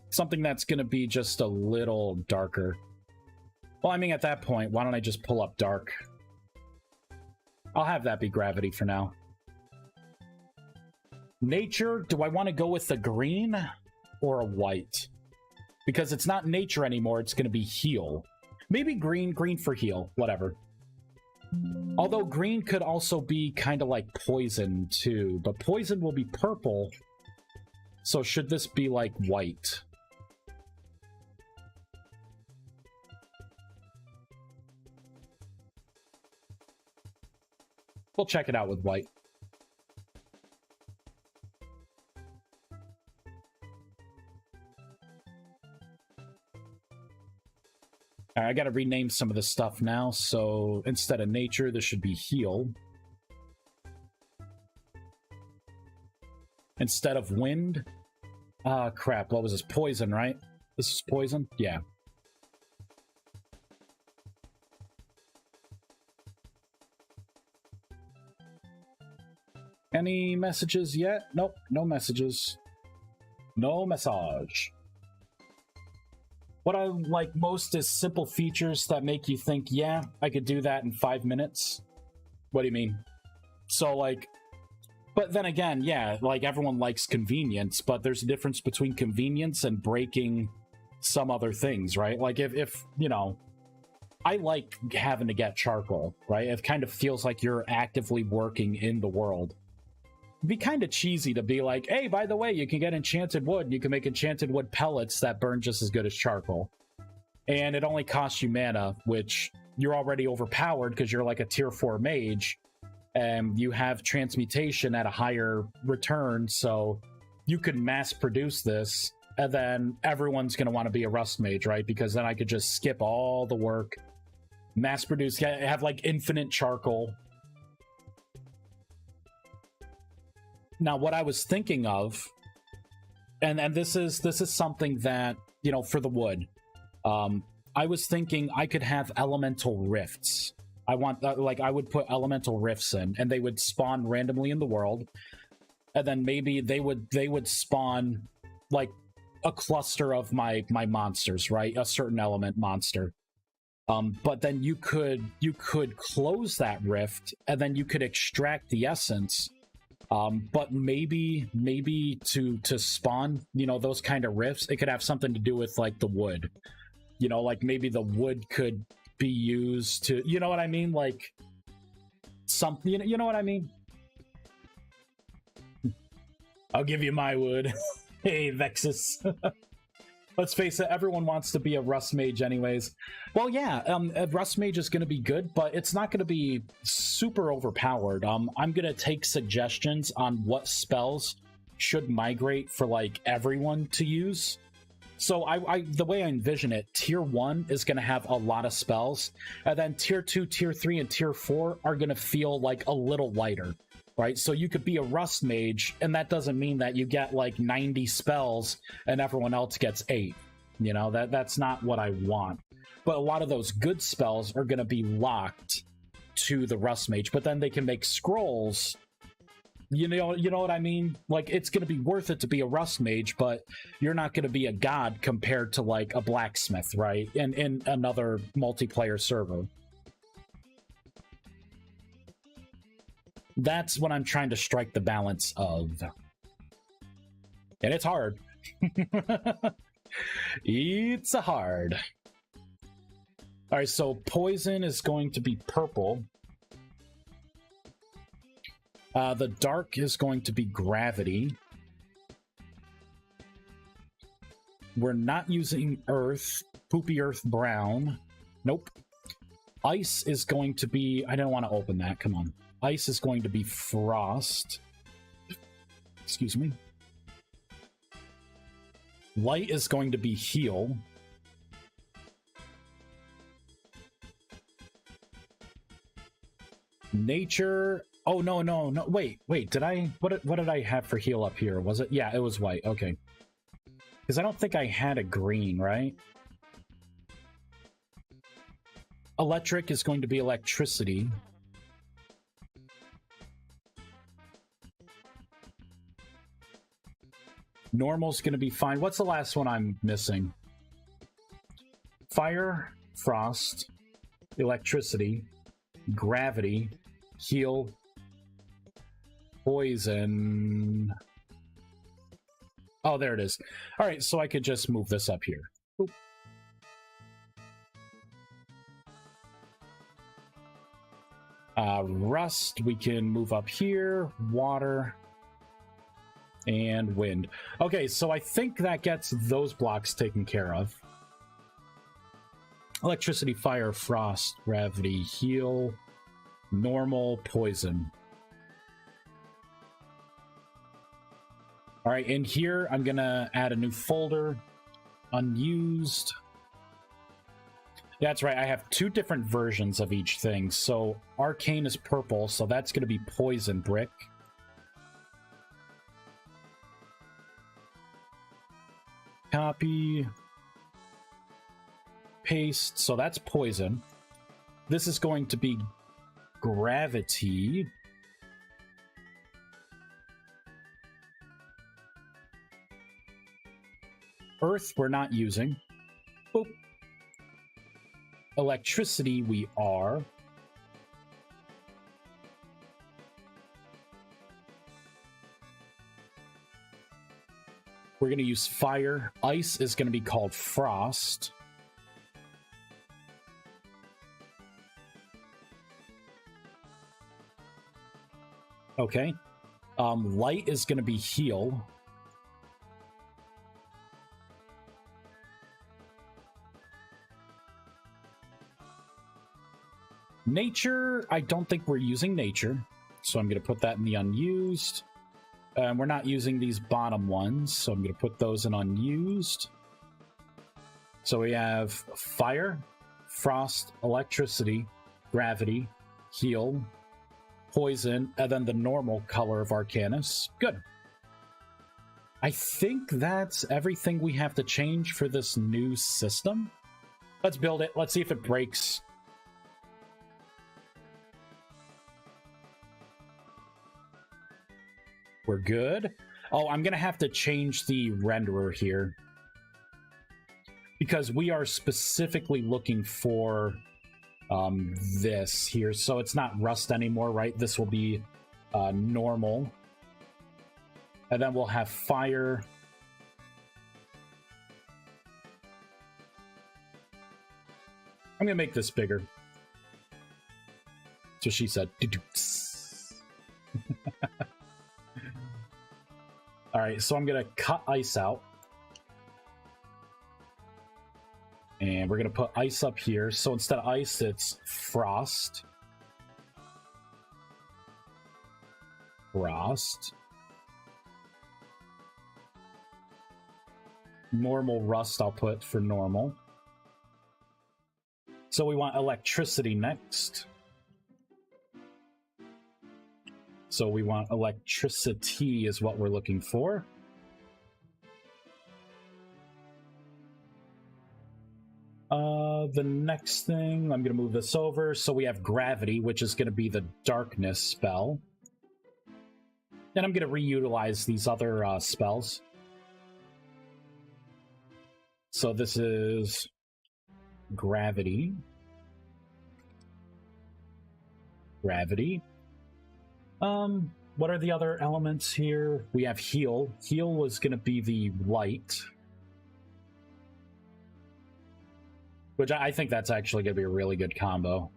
Something that's going to be just a little darker. Well, I mean, at that point, why don't I just pull up dark? I'll have that be gravity for now. Nature, do I want to go with a green or a white? Because it's not nature anymore, it's going to be heal. Maybe green for heal, whatever. Although green could also be kind of like poison too, but poison will be purple. So should this be like white? We'll check it out with white. I gotta rename some of this stuff now, so instead of nature, this should be heal. Instead of wind... crap, what was this? Poison, right? This is poison? Yeah. Any messages yet? Nope, no messages. No message. What I like most is simple features that make you think, yeah, I could do that in 5 minutes. What do you mean? So, like... But then again, yeah, like, everyone likes convenience, but there's a difference between convenience and breaking some other things, right? Like, if you know... I like having to get charcoal, right? It kind of feels like you're actively working in the world. It'd be kind of cheesy to be like, hey, by the way, you can get enchanted wood. You can make enchanted wood pellets that burn just as good as charcoal. And it only costs you mana, which you're already overpowered because you're like a tier 4 mage. And you have transmutation at a higher return, so you could mass produce this. And then everyone's going to want to be a rust mage, right? Because then I could just skip all the work, mass produce, have like infinite charcoal. Now, what I was thinking of, and this is something that, you know, for the wood, I was thinking I could have elemental rifts. I want, like, I would put elemental rifts in, and they would spawn randomly in the world, and then maybe they would spawn, like, a cluster of my monsters, right? A certain element monster. But then you could close that rift, and then you could extract the essence. But maybe to spawn, you know, those kind of rifts, it could have something to do with, like, the wood. You know, like, maybe the wood could be used to, you know what I mean? Like, something, you know what I mean? I'll give you my wood. Hey, Vexus. Let's face it, everyone wants to be a Rust Mage anyways. Well, yeah, a Rust Mage is going to be good, but it's not going to be super overpowered. I'm going to take suggestions on what spells should migrate for, like, everyone to use. So the way I envision it, Tier 1 is going to have a lot of spells, and then Tier 2, Tier 3, and Tier 4 are going to feel, like, a little lighter. right? So you could be a Rust mage, and that doesn't mean that you get like 90 spells and everyone else gets 8. You know, that's not what I want. But a lot of those good spells are going to be locked to the Rust mage, but then they can make scrolls. You know what I mean? Like, it's going to be worth it to be a Rust mage, but you're not going to be a god compared to like a blacksmith, right? In another multiplayer server. That's what I'm trying to strike the balance of. And it's hard. It's hard. All right, so poison is going to be purple. The dark is going to be gravity. We're not using earth. Poopy earth brown. Nope. Ice is going to be... I don't want to open that. Come on. Ice is going to be frost. Excuse me. Light is going to be heal. Nature... Oh, no. Wait. Did I... What did I have for heal up here? Was it... Yeah, it was white. Okay. Because I don't think I had a green, right? Electric is going to be electricity. Normal's going to be fine. What's the last one I'm missing? Fire, frost, electricity, gravity, heal, poison. Oh, there it is. All right, so I could just move this up here. Boop. Rust, we can move up here. Water and wind. Okay, so I think that gets those blocks taken care of. Electricity, fire, frost, gravity, heal, normal, poison. All right, in here, I'm gonna add a new folder. Unused. That's right, I have 2 different versions of each thing. So arcane is purple, so that's gonna be poison brick. Copy. Paste, so that's poison. This is going to be gravity. Earth, we're not using. Boop. Electricity, we are. We're going to use fire. Ice is going to be called frost. Okay. Light is going to be heal. Nature, I don't think we're using nature, so I'm going to put that in the unused. We're not using these bottom ones, so I'm going to put those in unused. So we have fire, frost, electricity, gravity, heal, poison, and then the normal color of Arcanus. Good. I think that's everything we have to change for this new system. Let's build it. Let's see if it breaks. We're good. Oh, I'm going to have to change the renderer here, because we are specifically looking for this here. So it's not Rust anymore, right? This will be normal. And then we'll have fire. I'm going to make this bigger. So she said. All right, so I'm going to cut ice out. And we're going to put ice up here. So instead of ice, it's frost. Frost. Normal rust I'll put for normal. So we want electricity next. So we want electricity is what we're looking for. The next thing, I'm going to move this over. So we have gravity, which is going to be the darkness spell. Then I'm going to reutilize these other spells. So this is gravity. Gravity. What are the other elements here? We have heal. Heal was going to be the light. Which I think that's actually going to be a really good combo.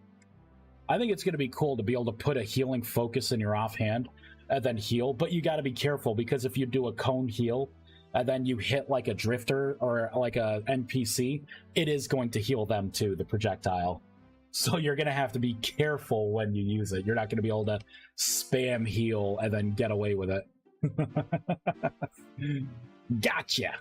I think it's going to be cool to be able to put a healing focus in your offhand and then heal. But you got to be careful, because if you do a cone heal and then you hit like a drifter or like a NPC, it is going to heal them too, the projectile. So you're going to have to be careful when you use it. You're not going to be able to spam heal and then get away with it. Gotcha!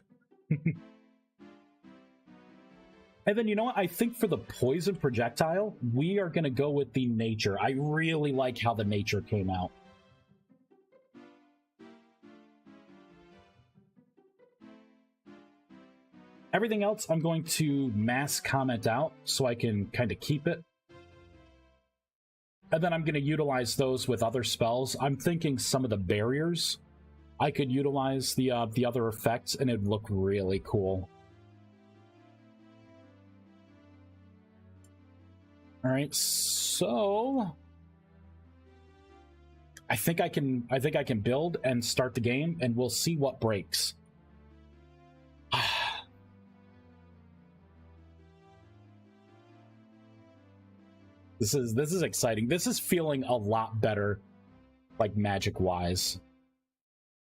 And then, you know what? I think for the poison projectile, we are going to go with the nature. I really like how the nature came out. Everything else, I'm going to mass comment out so I can kind of keep it. And then I'm going to utilize those with other spells. I'm thinking some of the barriers, I could utilize the other effects, and it'd look really cool. All right, so I think I can build and start the game, and we'll see what breaks. This is exciting. This is feeling a lot better, like magic-wise.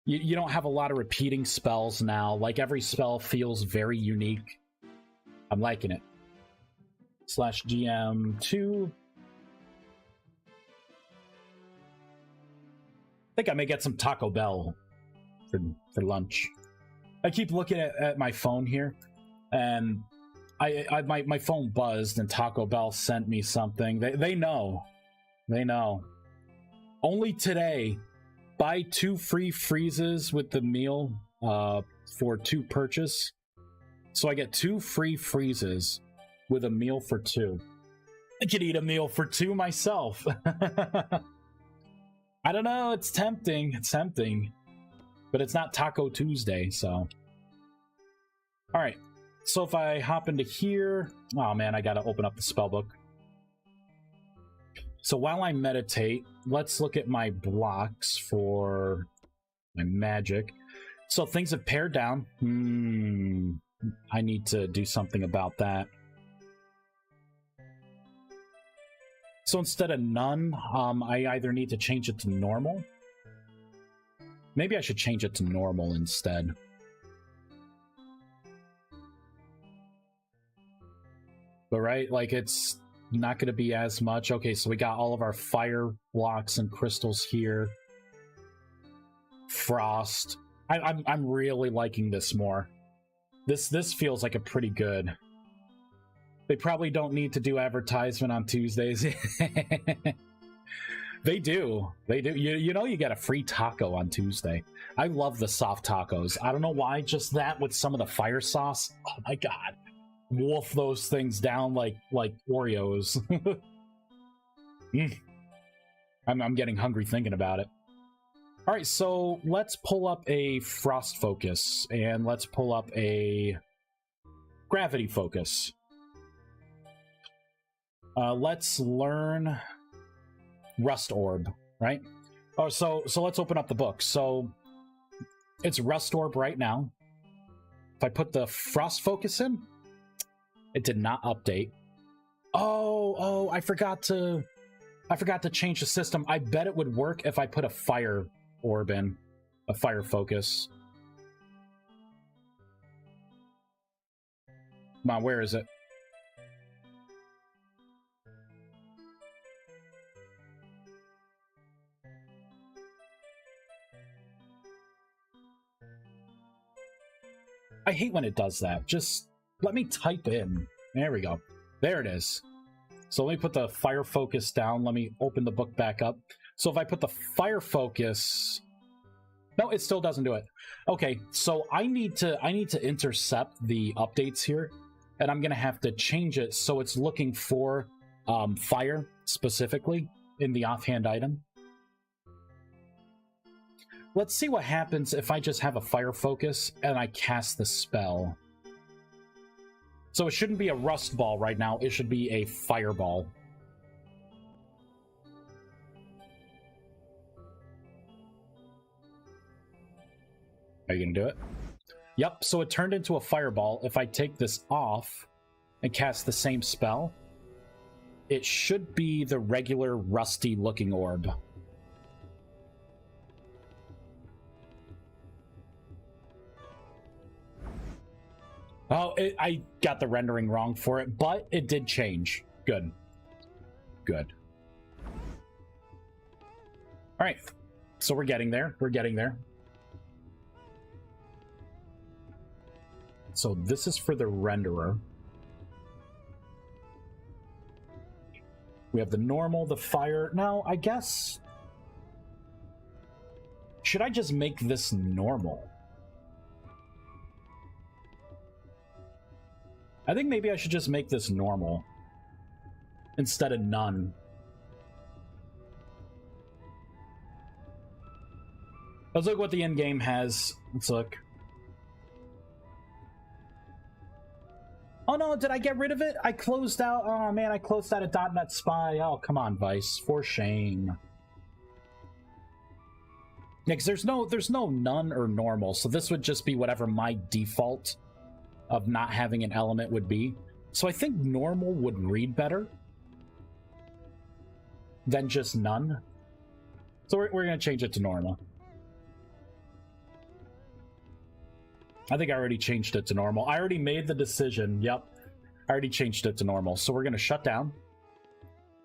You don't have a lot of repeating spells now. Like, every spell feels very unique. I'm liking it. /GM2. I think I may get some Taco Bell for lunch. I keep looking at my phone here, and my phone buzzed, and Taco Bell sent me something. They know. They know. Only today, buy 2 free freezes with the meal for 2 purchase. So I get 2 free freezes with a meal for 2. I could eat a meal for 2 myself. I don't know, it's tempting. It's tempting. But it's not Taco Tuesday, so. Alright. So if I hop into here... Oh man, I gotta open up the spellbook. So while I meditate, let's look at my blocks for my magic. So things have pared down. I need to do something about that. So instead of none, I either need to change it to normal. Maybe I should change it to normal instead. But right, like, it's not going to be as much. Okay, so we got all of our fire blocks and crystals here. Frost. I'm really liking this more. This feels like a pretty good... They probably don't need to do advertisement on Tuesdays. They do. They do. You know you get a free taco on Tuesday. I love the soft tacos. I don't know why, just that with some of the fire sauce. Oh my god. Wolf those things down like Oreos. I'm getting hungry thinking about it. Alright, so let's pull up a Frost Focus, and let's pull up a Gravity Focus. Let's learn Rust Orb, right? Oh, so let's open up the book. So it's Rust Orb right now. If I put the Frost Focus in, it did not update. Oh, I forgot to change the system. I bet it would work if I put a Fire Orb in, a Fire Focus. Come on, where is it? I hate when it does that. Just let me type in. There we go. There it is. So let me put the Fire Focus down. Let me open the book back up. So if I put the fire focus... No, it still doesn't do it. Okay, so I need to intercept the updates here, and I'm gonna have to change it so it's looking for fire specifically in the offhand item. Let's see what happens if I just have a fire focus and I cast the spell. So it shouldn't be a rust ball right now, it should be a fireball. Are you gonna do it? Yep, so it turned into a fireball. If I take this off and cast the same spell, it should be the regular rusty looking orb. Oh, I got the rendering wrong for it, but it did change. Good. Good. Alright, so we're getting there. We're getting there. So this is for the renderer. We have the normal, the fire. Now, I guess... should I just make this normal? I think maybe I should just make this normal instead of none. Let's look what the end game has. Let's look. Oh no, did I get rid of it? I closed out. Oh man, I closed out a .NET Spy. Oh, come on, Vice. For shame. Yeah, because there's no none or normal, so this would just be whatever my default of not having an element would be. So I think normal would read better than just none. So we're going to change it to normal. I think I already changed it to normal. I already made the decision. Yep. I already changed it to normal. So we're going to shut down.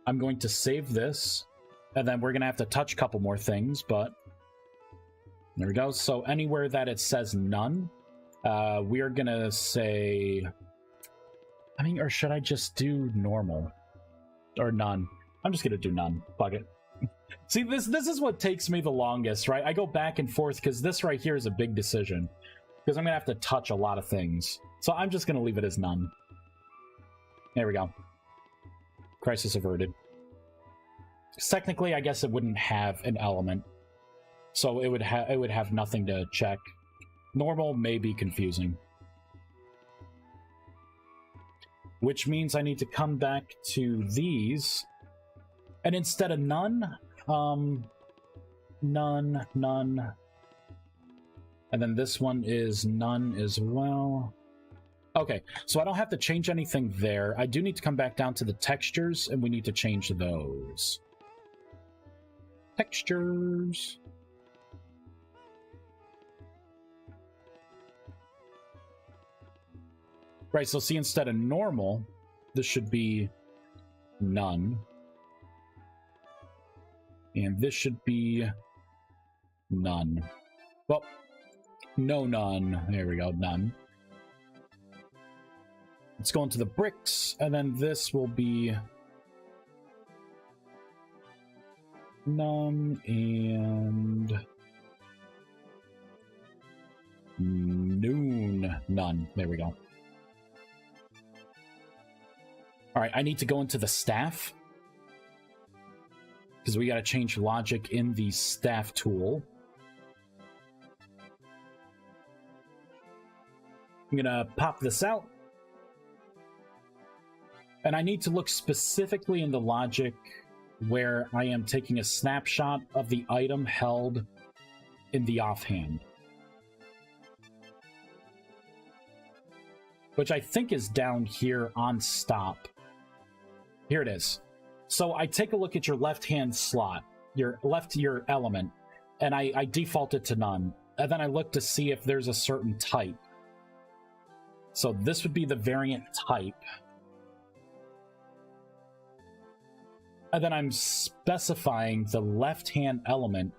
I'm going to save this. And then we're going to have to touch a couple more things, but there we go. So anywhere that it says none, we are going to say... I mean, or should I just do normal? Or none? I'm just going to do none. Fuck it. See, this is what takes me the longest, right? I go back and forth because this right here is a big decision. Because I'm going to have to touch a lot of things. So I'm just going to leave it as none. There we go. Crisis averted. Technically, I guess it wouldn't have an element. So it would have nothing to check. Normal may be confusing. Which means I need to come back to these. And instead of none, none, none. And then this one is none as well. Okay, so I don't have to change anything there. I do need to come back down to the textures, and we need to change those. Textures. Right, so see, instead of normal, this should be none. And this should be none. Well, no none. There we go, none. Let's go into the bricks, and then this will be none and noon none. There we go. Alright, I need to go into the staff. Because we got to change logic in the staff tool. I'm going to pop this out. And I need to look specifically in the logic where I am taking a snapshot of the item held in the offhand. Which I think is down here on stop. Here it is. So I take a look at your left-hand slot, your element, and I default it to none. And then I look to see if there's a certain type. So this would be the variant type. And then I'm specifying the left-hand element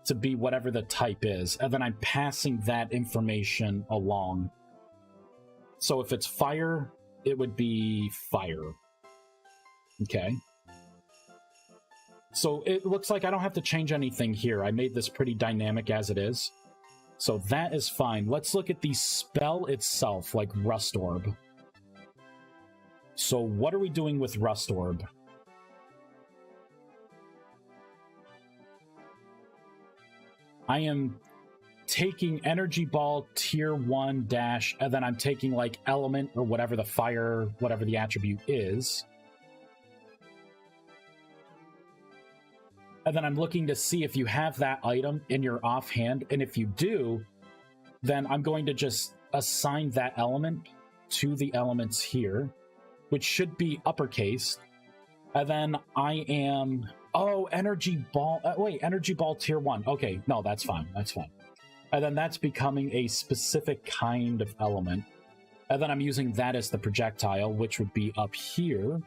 to be whatever the type is. And then I'm passing that information along. So if it's fire, it would be fire. Okay. So it looks like I don't have to change anything here. I made this pretty dynamic as it is. So that is fine. Let's look at the spell itself, like Rust Orb. So what are we doing with Rust Orb? I am taking Energy Ball Tier 1 dash, and then I'm taking like Element or whatever the fire, whatever the attribute is. And then I'm looking to see if you have that item in your offhand, and if you do, then I'm going to just assign that element to the elements here, which should be uppercase. And then I am... Oh, Energy Ball... wait, Energy Ball Tier 1. Okay, no, that's fine. That's fine. And then that's becoming a specific kind of element. And then I'm using that as the projectile, which would be up here.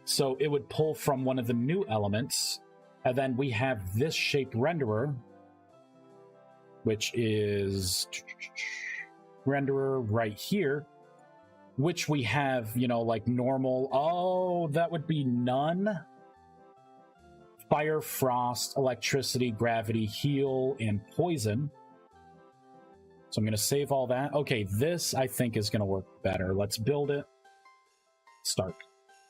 So it would pull from one of the new elements. And then we have this shape renderer, which is renderer right here, which we have, you know, like normal. Oh, that would be none. Fire, frost, electricity, gravity, heal, and poison. So I'm going to save all that. Okay, this I think is going to work better. Let's build it. Start.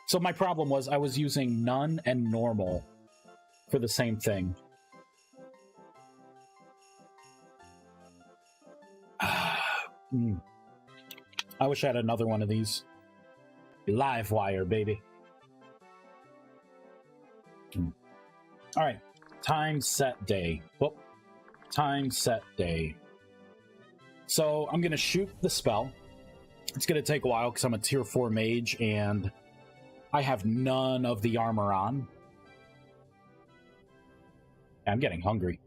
So my problem was I was using none and normal for the same thing. I wish I had another one of these. Live wire, baby. All right, time set day. Whoop. Time set day. So I'm going to shoot the spell. It's going to take a while because I'm a tier 4 mage and I have none of the armor on. I'm getting hungry.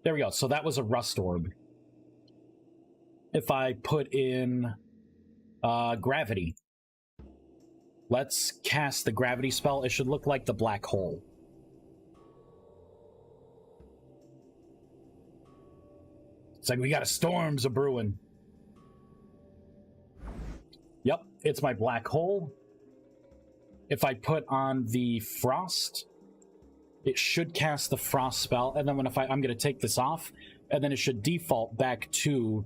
There we go. So that was a Rust Orb. If I put in gravity, let's cast the gravity spell. It should look like the black hole. It's like we got a storms a brewing. Yep, it's my black hole. If I put on the frost, it should cast the frost spell, and then when I'm going to take this off, and then it should default back to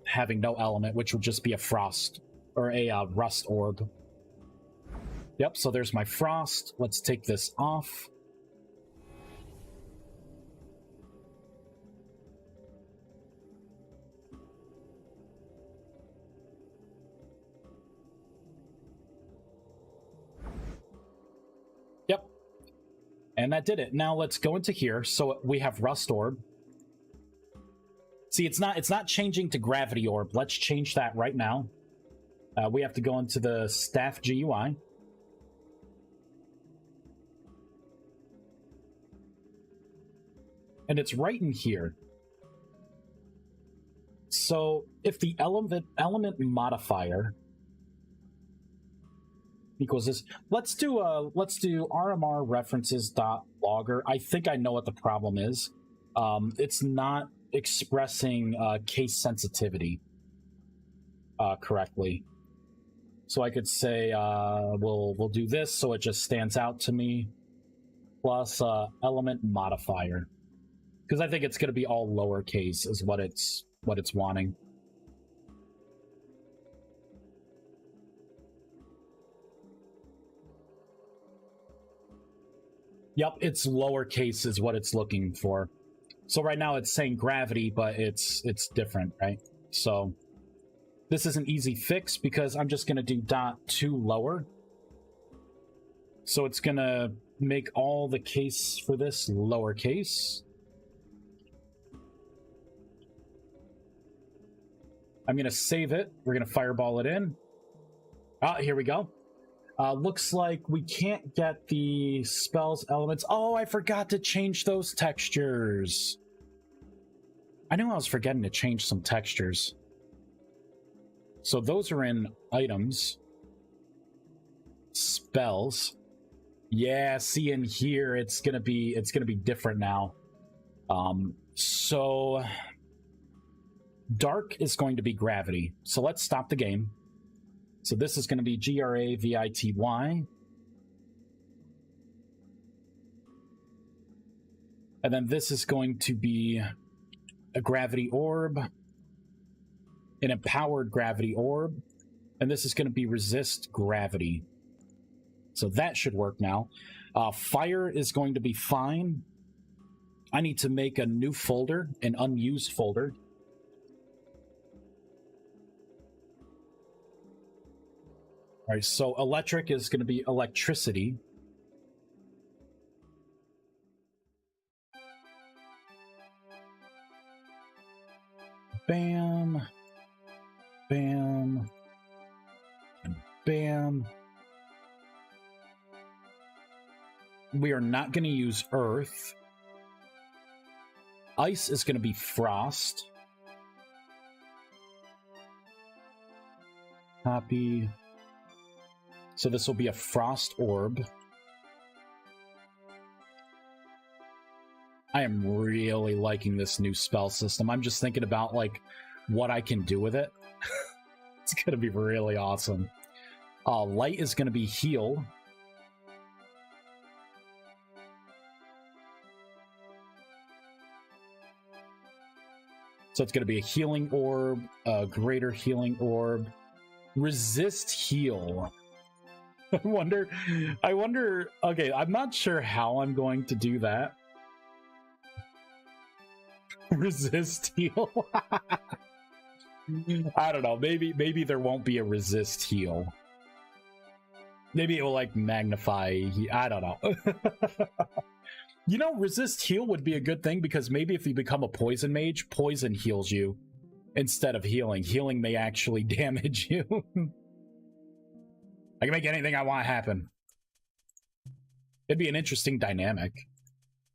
having no element, which would just be a frost or a rust orb. Yep, so there's my frost. Let's take this off. Yep. And that did it. Now let's go into here. So we have Rust Orb. See, it's not changing to Gravity Orb. Let's change that right now. We have to go into the Staff GUI. And it's right in here. So if the element modifier equals this, let's do RMR references.logger. I think I know what the problem is. It's not expressing case sensitivity correctly. So I could say we'll do this so it just stands out to me, plus element modifier, because I think it's going to be all lowercase is what it's wanting. Yep, it's lowercase is what it's looking for. So right now it's saying gravity, but it's different, right? So this is an easy fix because I'm just going to do .2 lower. So it's going to make all the case for this lowercase. I'm going to save it. We're going to fireball it in. Ah, here we go. Looks like we can't get the spells elements. Oh, I forgot to change those textures. I knew I was forgetting to change some textures. So those are in items. Spells. Yeah, see in here it's gonna be different now. So dark is going to be gravity. So let's stop the game. So this is going to be GRAVITY. And then this is going to be a gravity orb, an empowered gravity orb, and this is going to be resist gravity. So that should work now. Fire is going to be fine. I need to make a new folder, an unused folder. All right, so electric is going to be electricity. Bam. Bam. And bam. We are not going to use earth. Ice is going to be frost. Copy. So this will be a frost orb. I am really liking this new spell system. I'm just thinking about, like, what I can do with it. It's going to be really awesome. Light is going to be heal. So it's going to be a healing orb, a greater healing orb. Resist heal. I wonder, okay, I'm not sure how I'm going to do that. Resist heal. I don't know. Maybe there won't be a resist heal. Maybe it will like magnify. I don't know. You know, resist heal would be a good thing because maybe if you become a poison mage, poison heals you instead of healing. Healing may actually damage you. I can make anything I want happen. It'd be an interesting dynamic.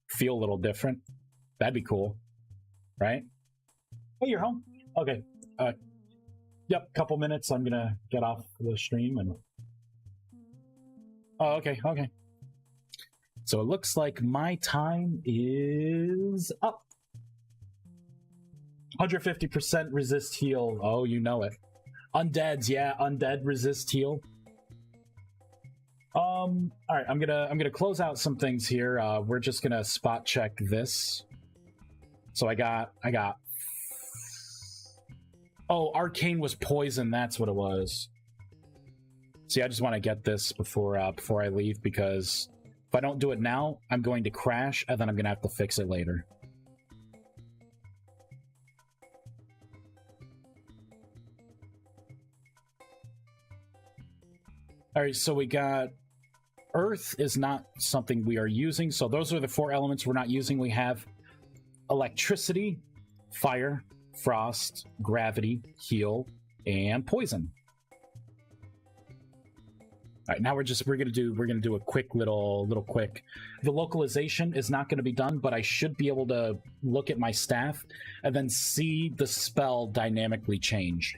Feel a little different. That'd be cool. Right? Hey, you're home? Okay. Yep, couple minutes. I'm gonna get off the stream and... Oh, okay, okay. So it looks like my time is up. 150% resist heal. Oh, you know it. Undeads, yeah, undead resist heal. All right, I'm gonna close out some things here. We're just gonna spot check this. So I got. Oh, arcane was poison. That's what it was. See, I just want to get this before I leave because if I don't do it now, I'm going to crash and then I'm gonna have to fix it later. All right, so we got earth is not something we are using. So those are the 4 elements we're not using. We have electricity, fire, frost, gravity, heal, and poison. All right, now we're gonna do a quick little quick. The localization is not gonna be done, but I should be able to look at my staff and then see the spell dynamically change.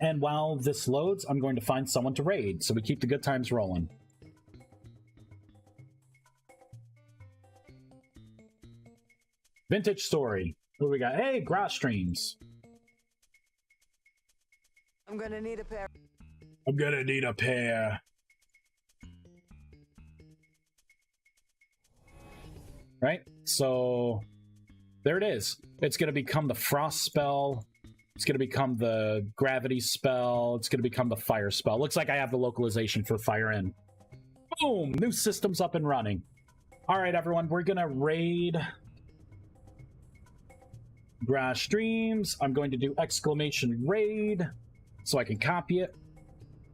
And while this loads, I'm going to find someone to raid, so we keep the good times rolling. Vintage story. What do we got? Hey, grass streams. I'm gonna need a pair. I'm gonna need a pair. Right? So there it is. It's gonna become the frost spell. It's gonna become the gravity spell. It's gonna become the fire spell. Looks like I have the localization for fire in. Boom! New system's up and running. Alright, everyone, we're gonna raid grass streams. I'm going to do exclamation raid so I can copy it.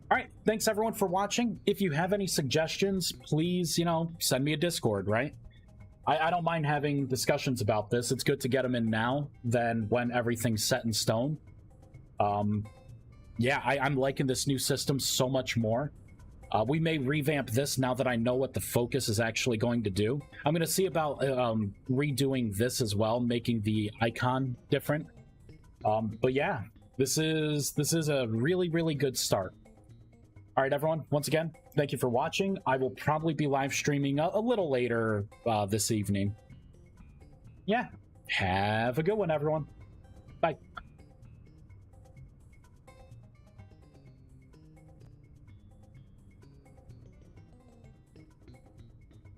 All right, thanks everyone for watching. If you have any suggestions, please, send me a Discord, right? I don't mind having discussions about this. It's good to get them in now than when everything's set in stone. Yeah, I'm liking this new system so much more. We may revamp this now that I know what the focus is actually going to do. I'm going to see about redoing this as well, making the icon different. But yeah, this is a really, really good start. All right, everyone, once again, thank you for watching. I will probably be live streaming a little later this evening. Yeah, have a good one, everyone. Bye.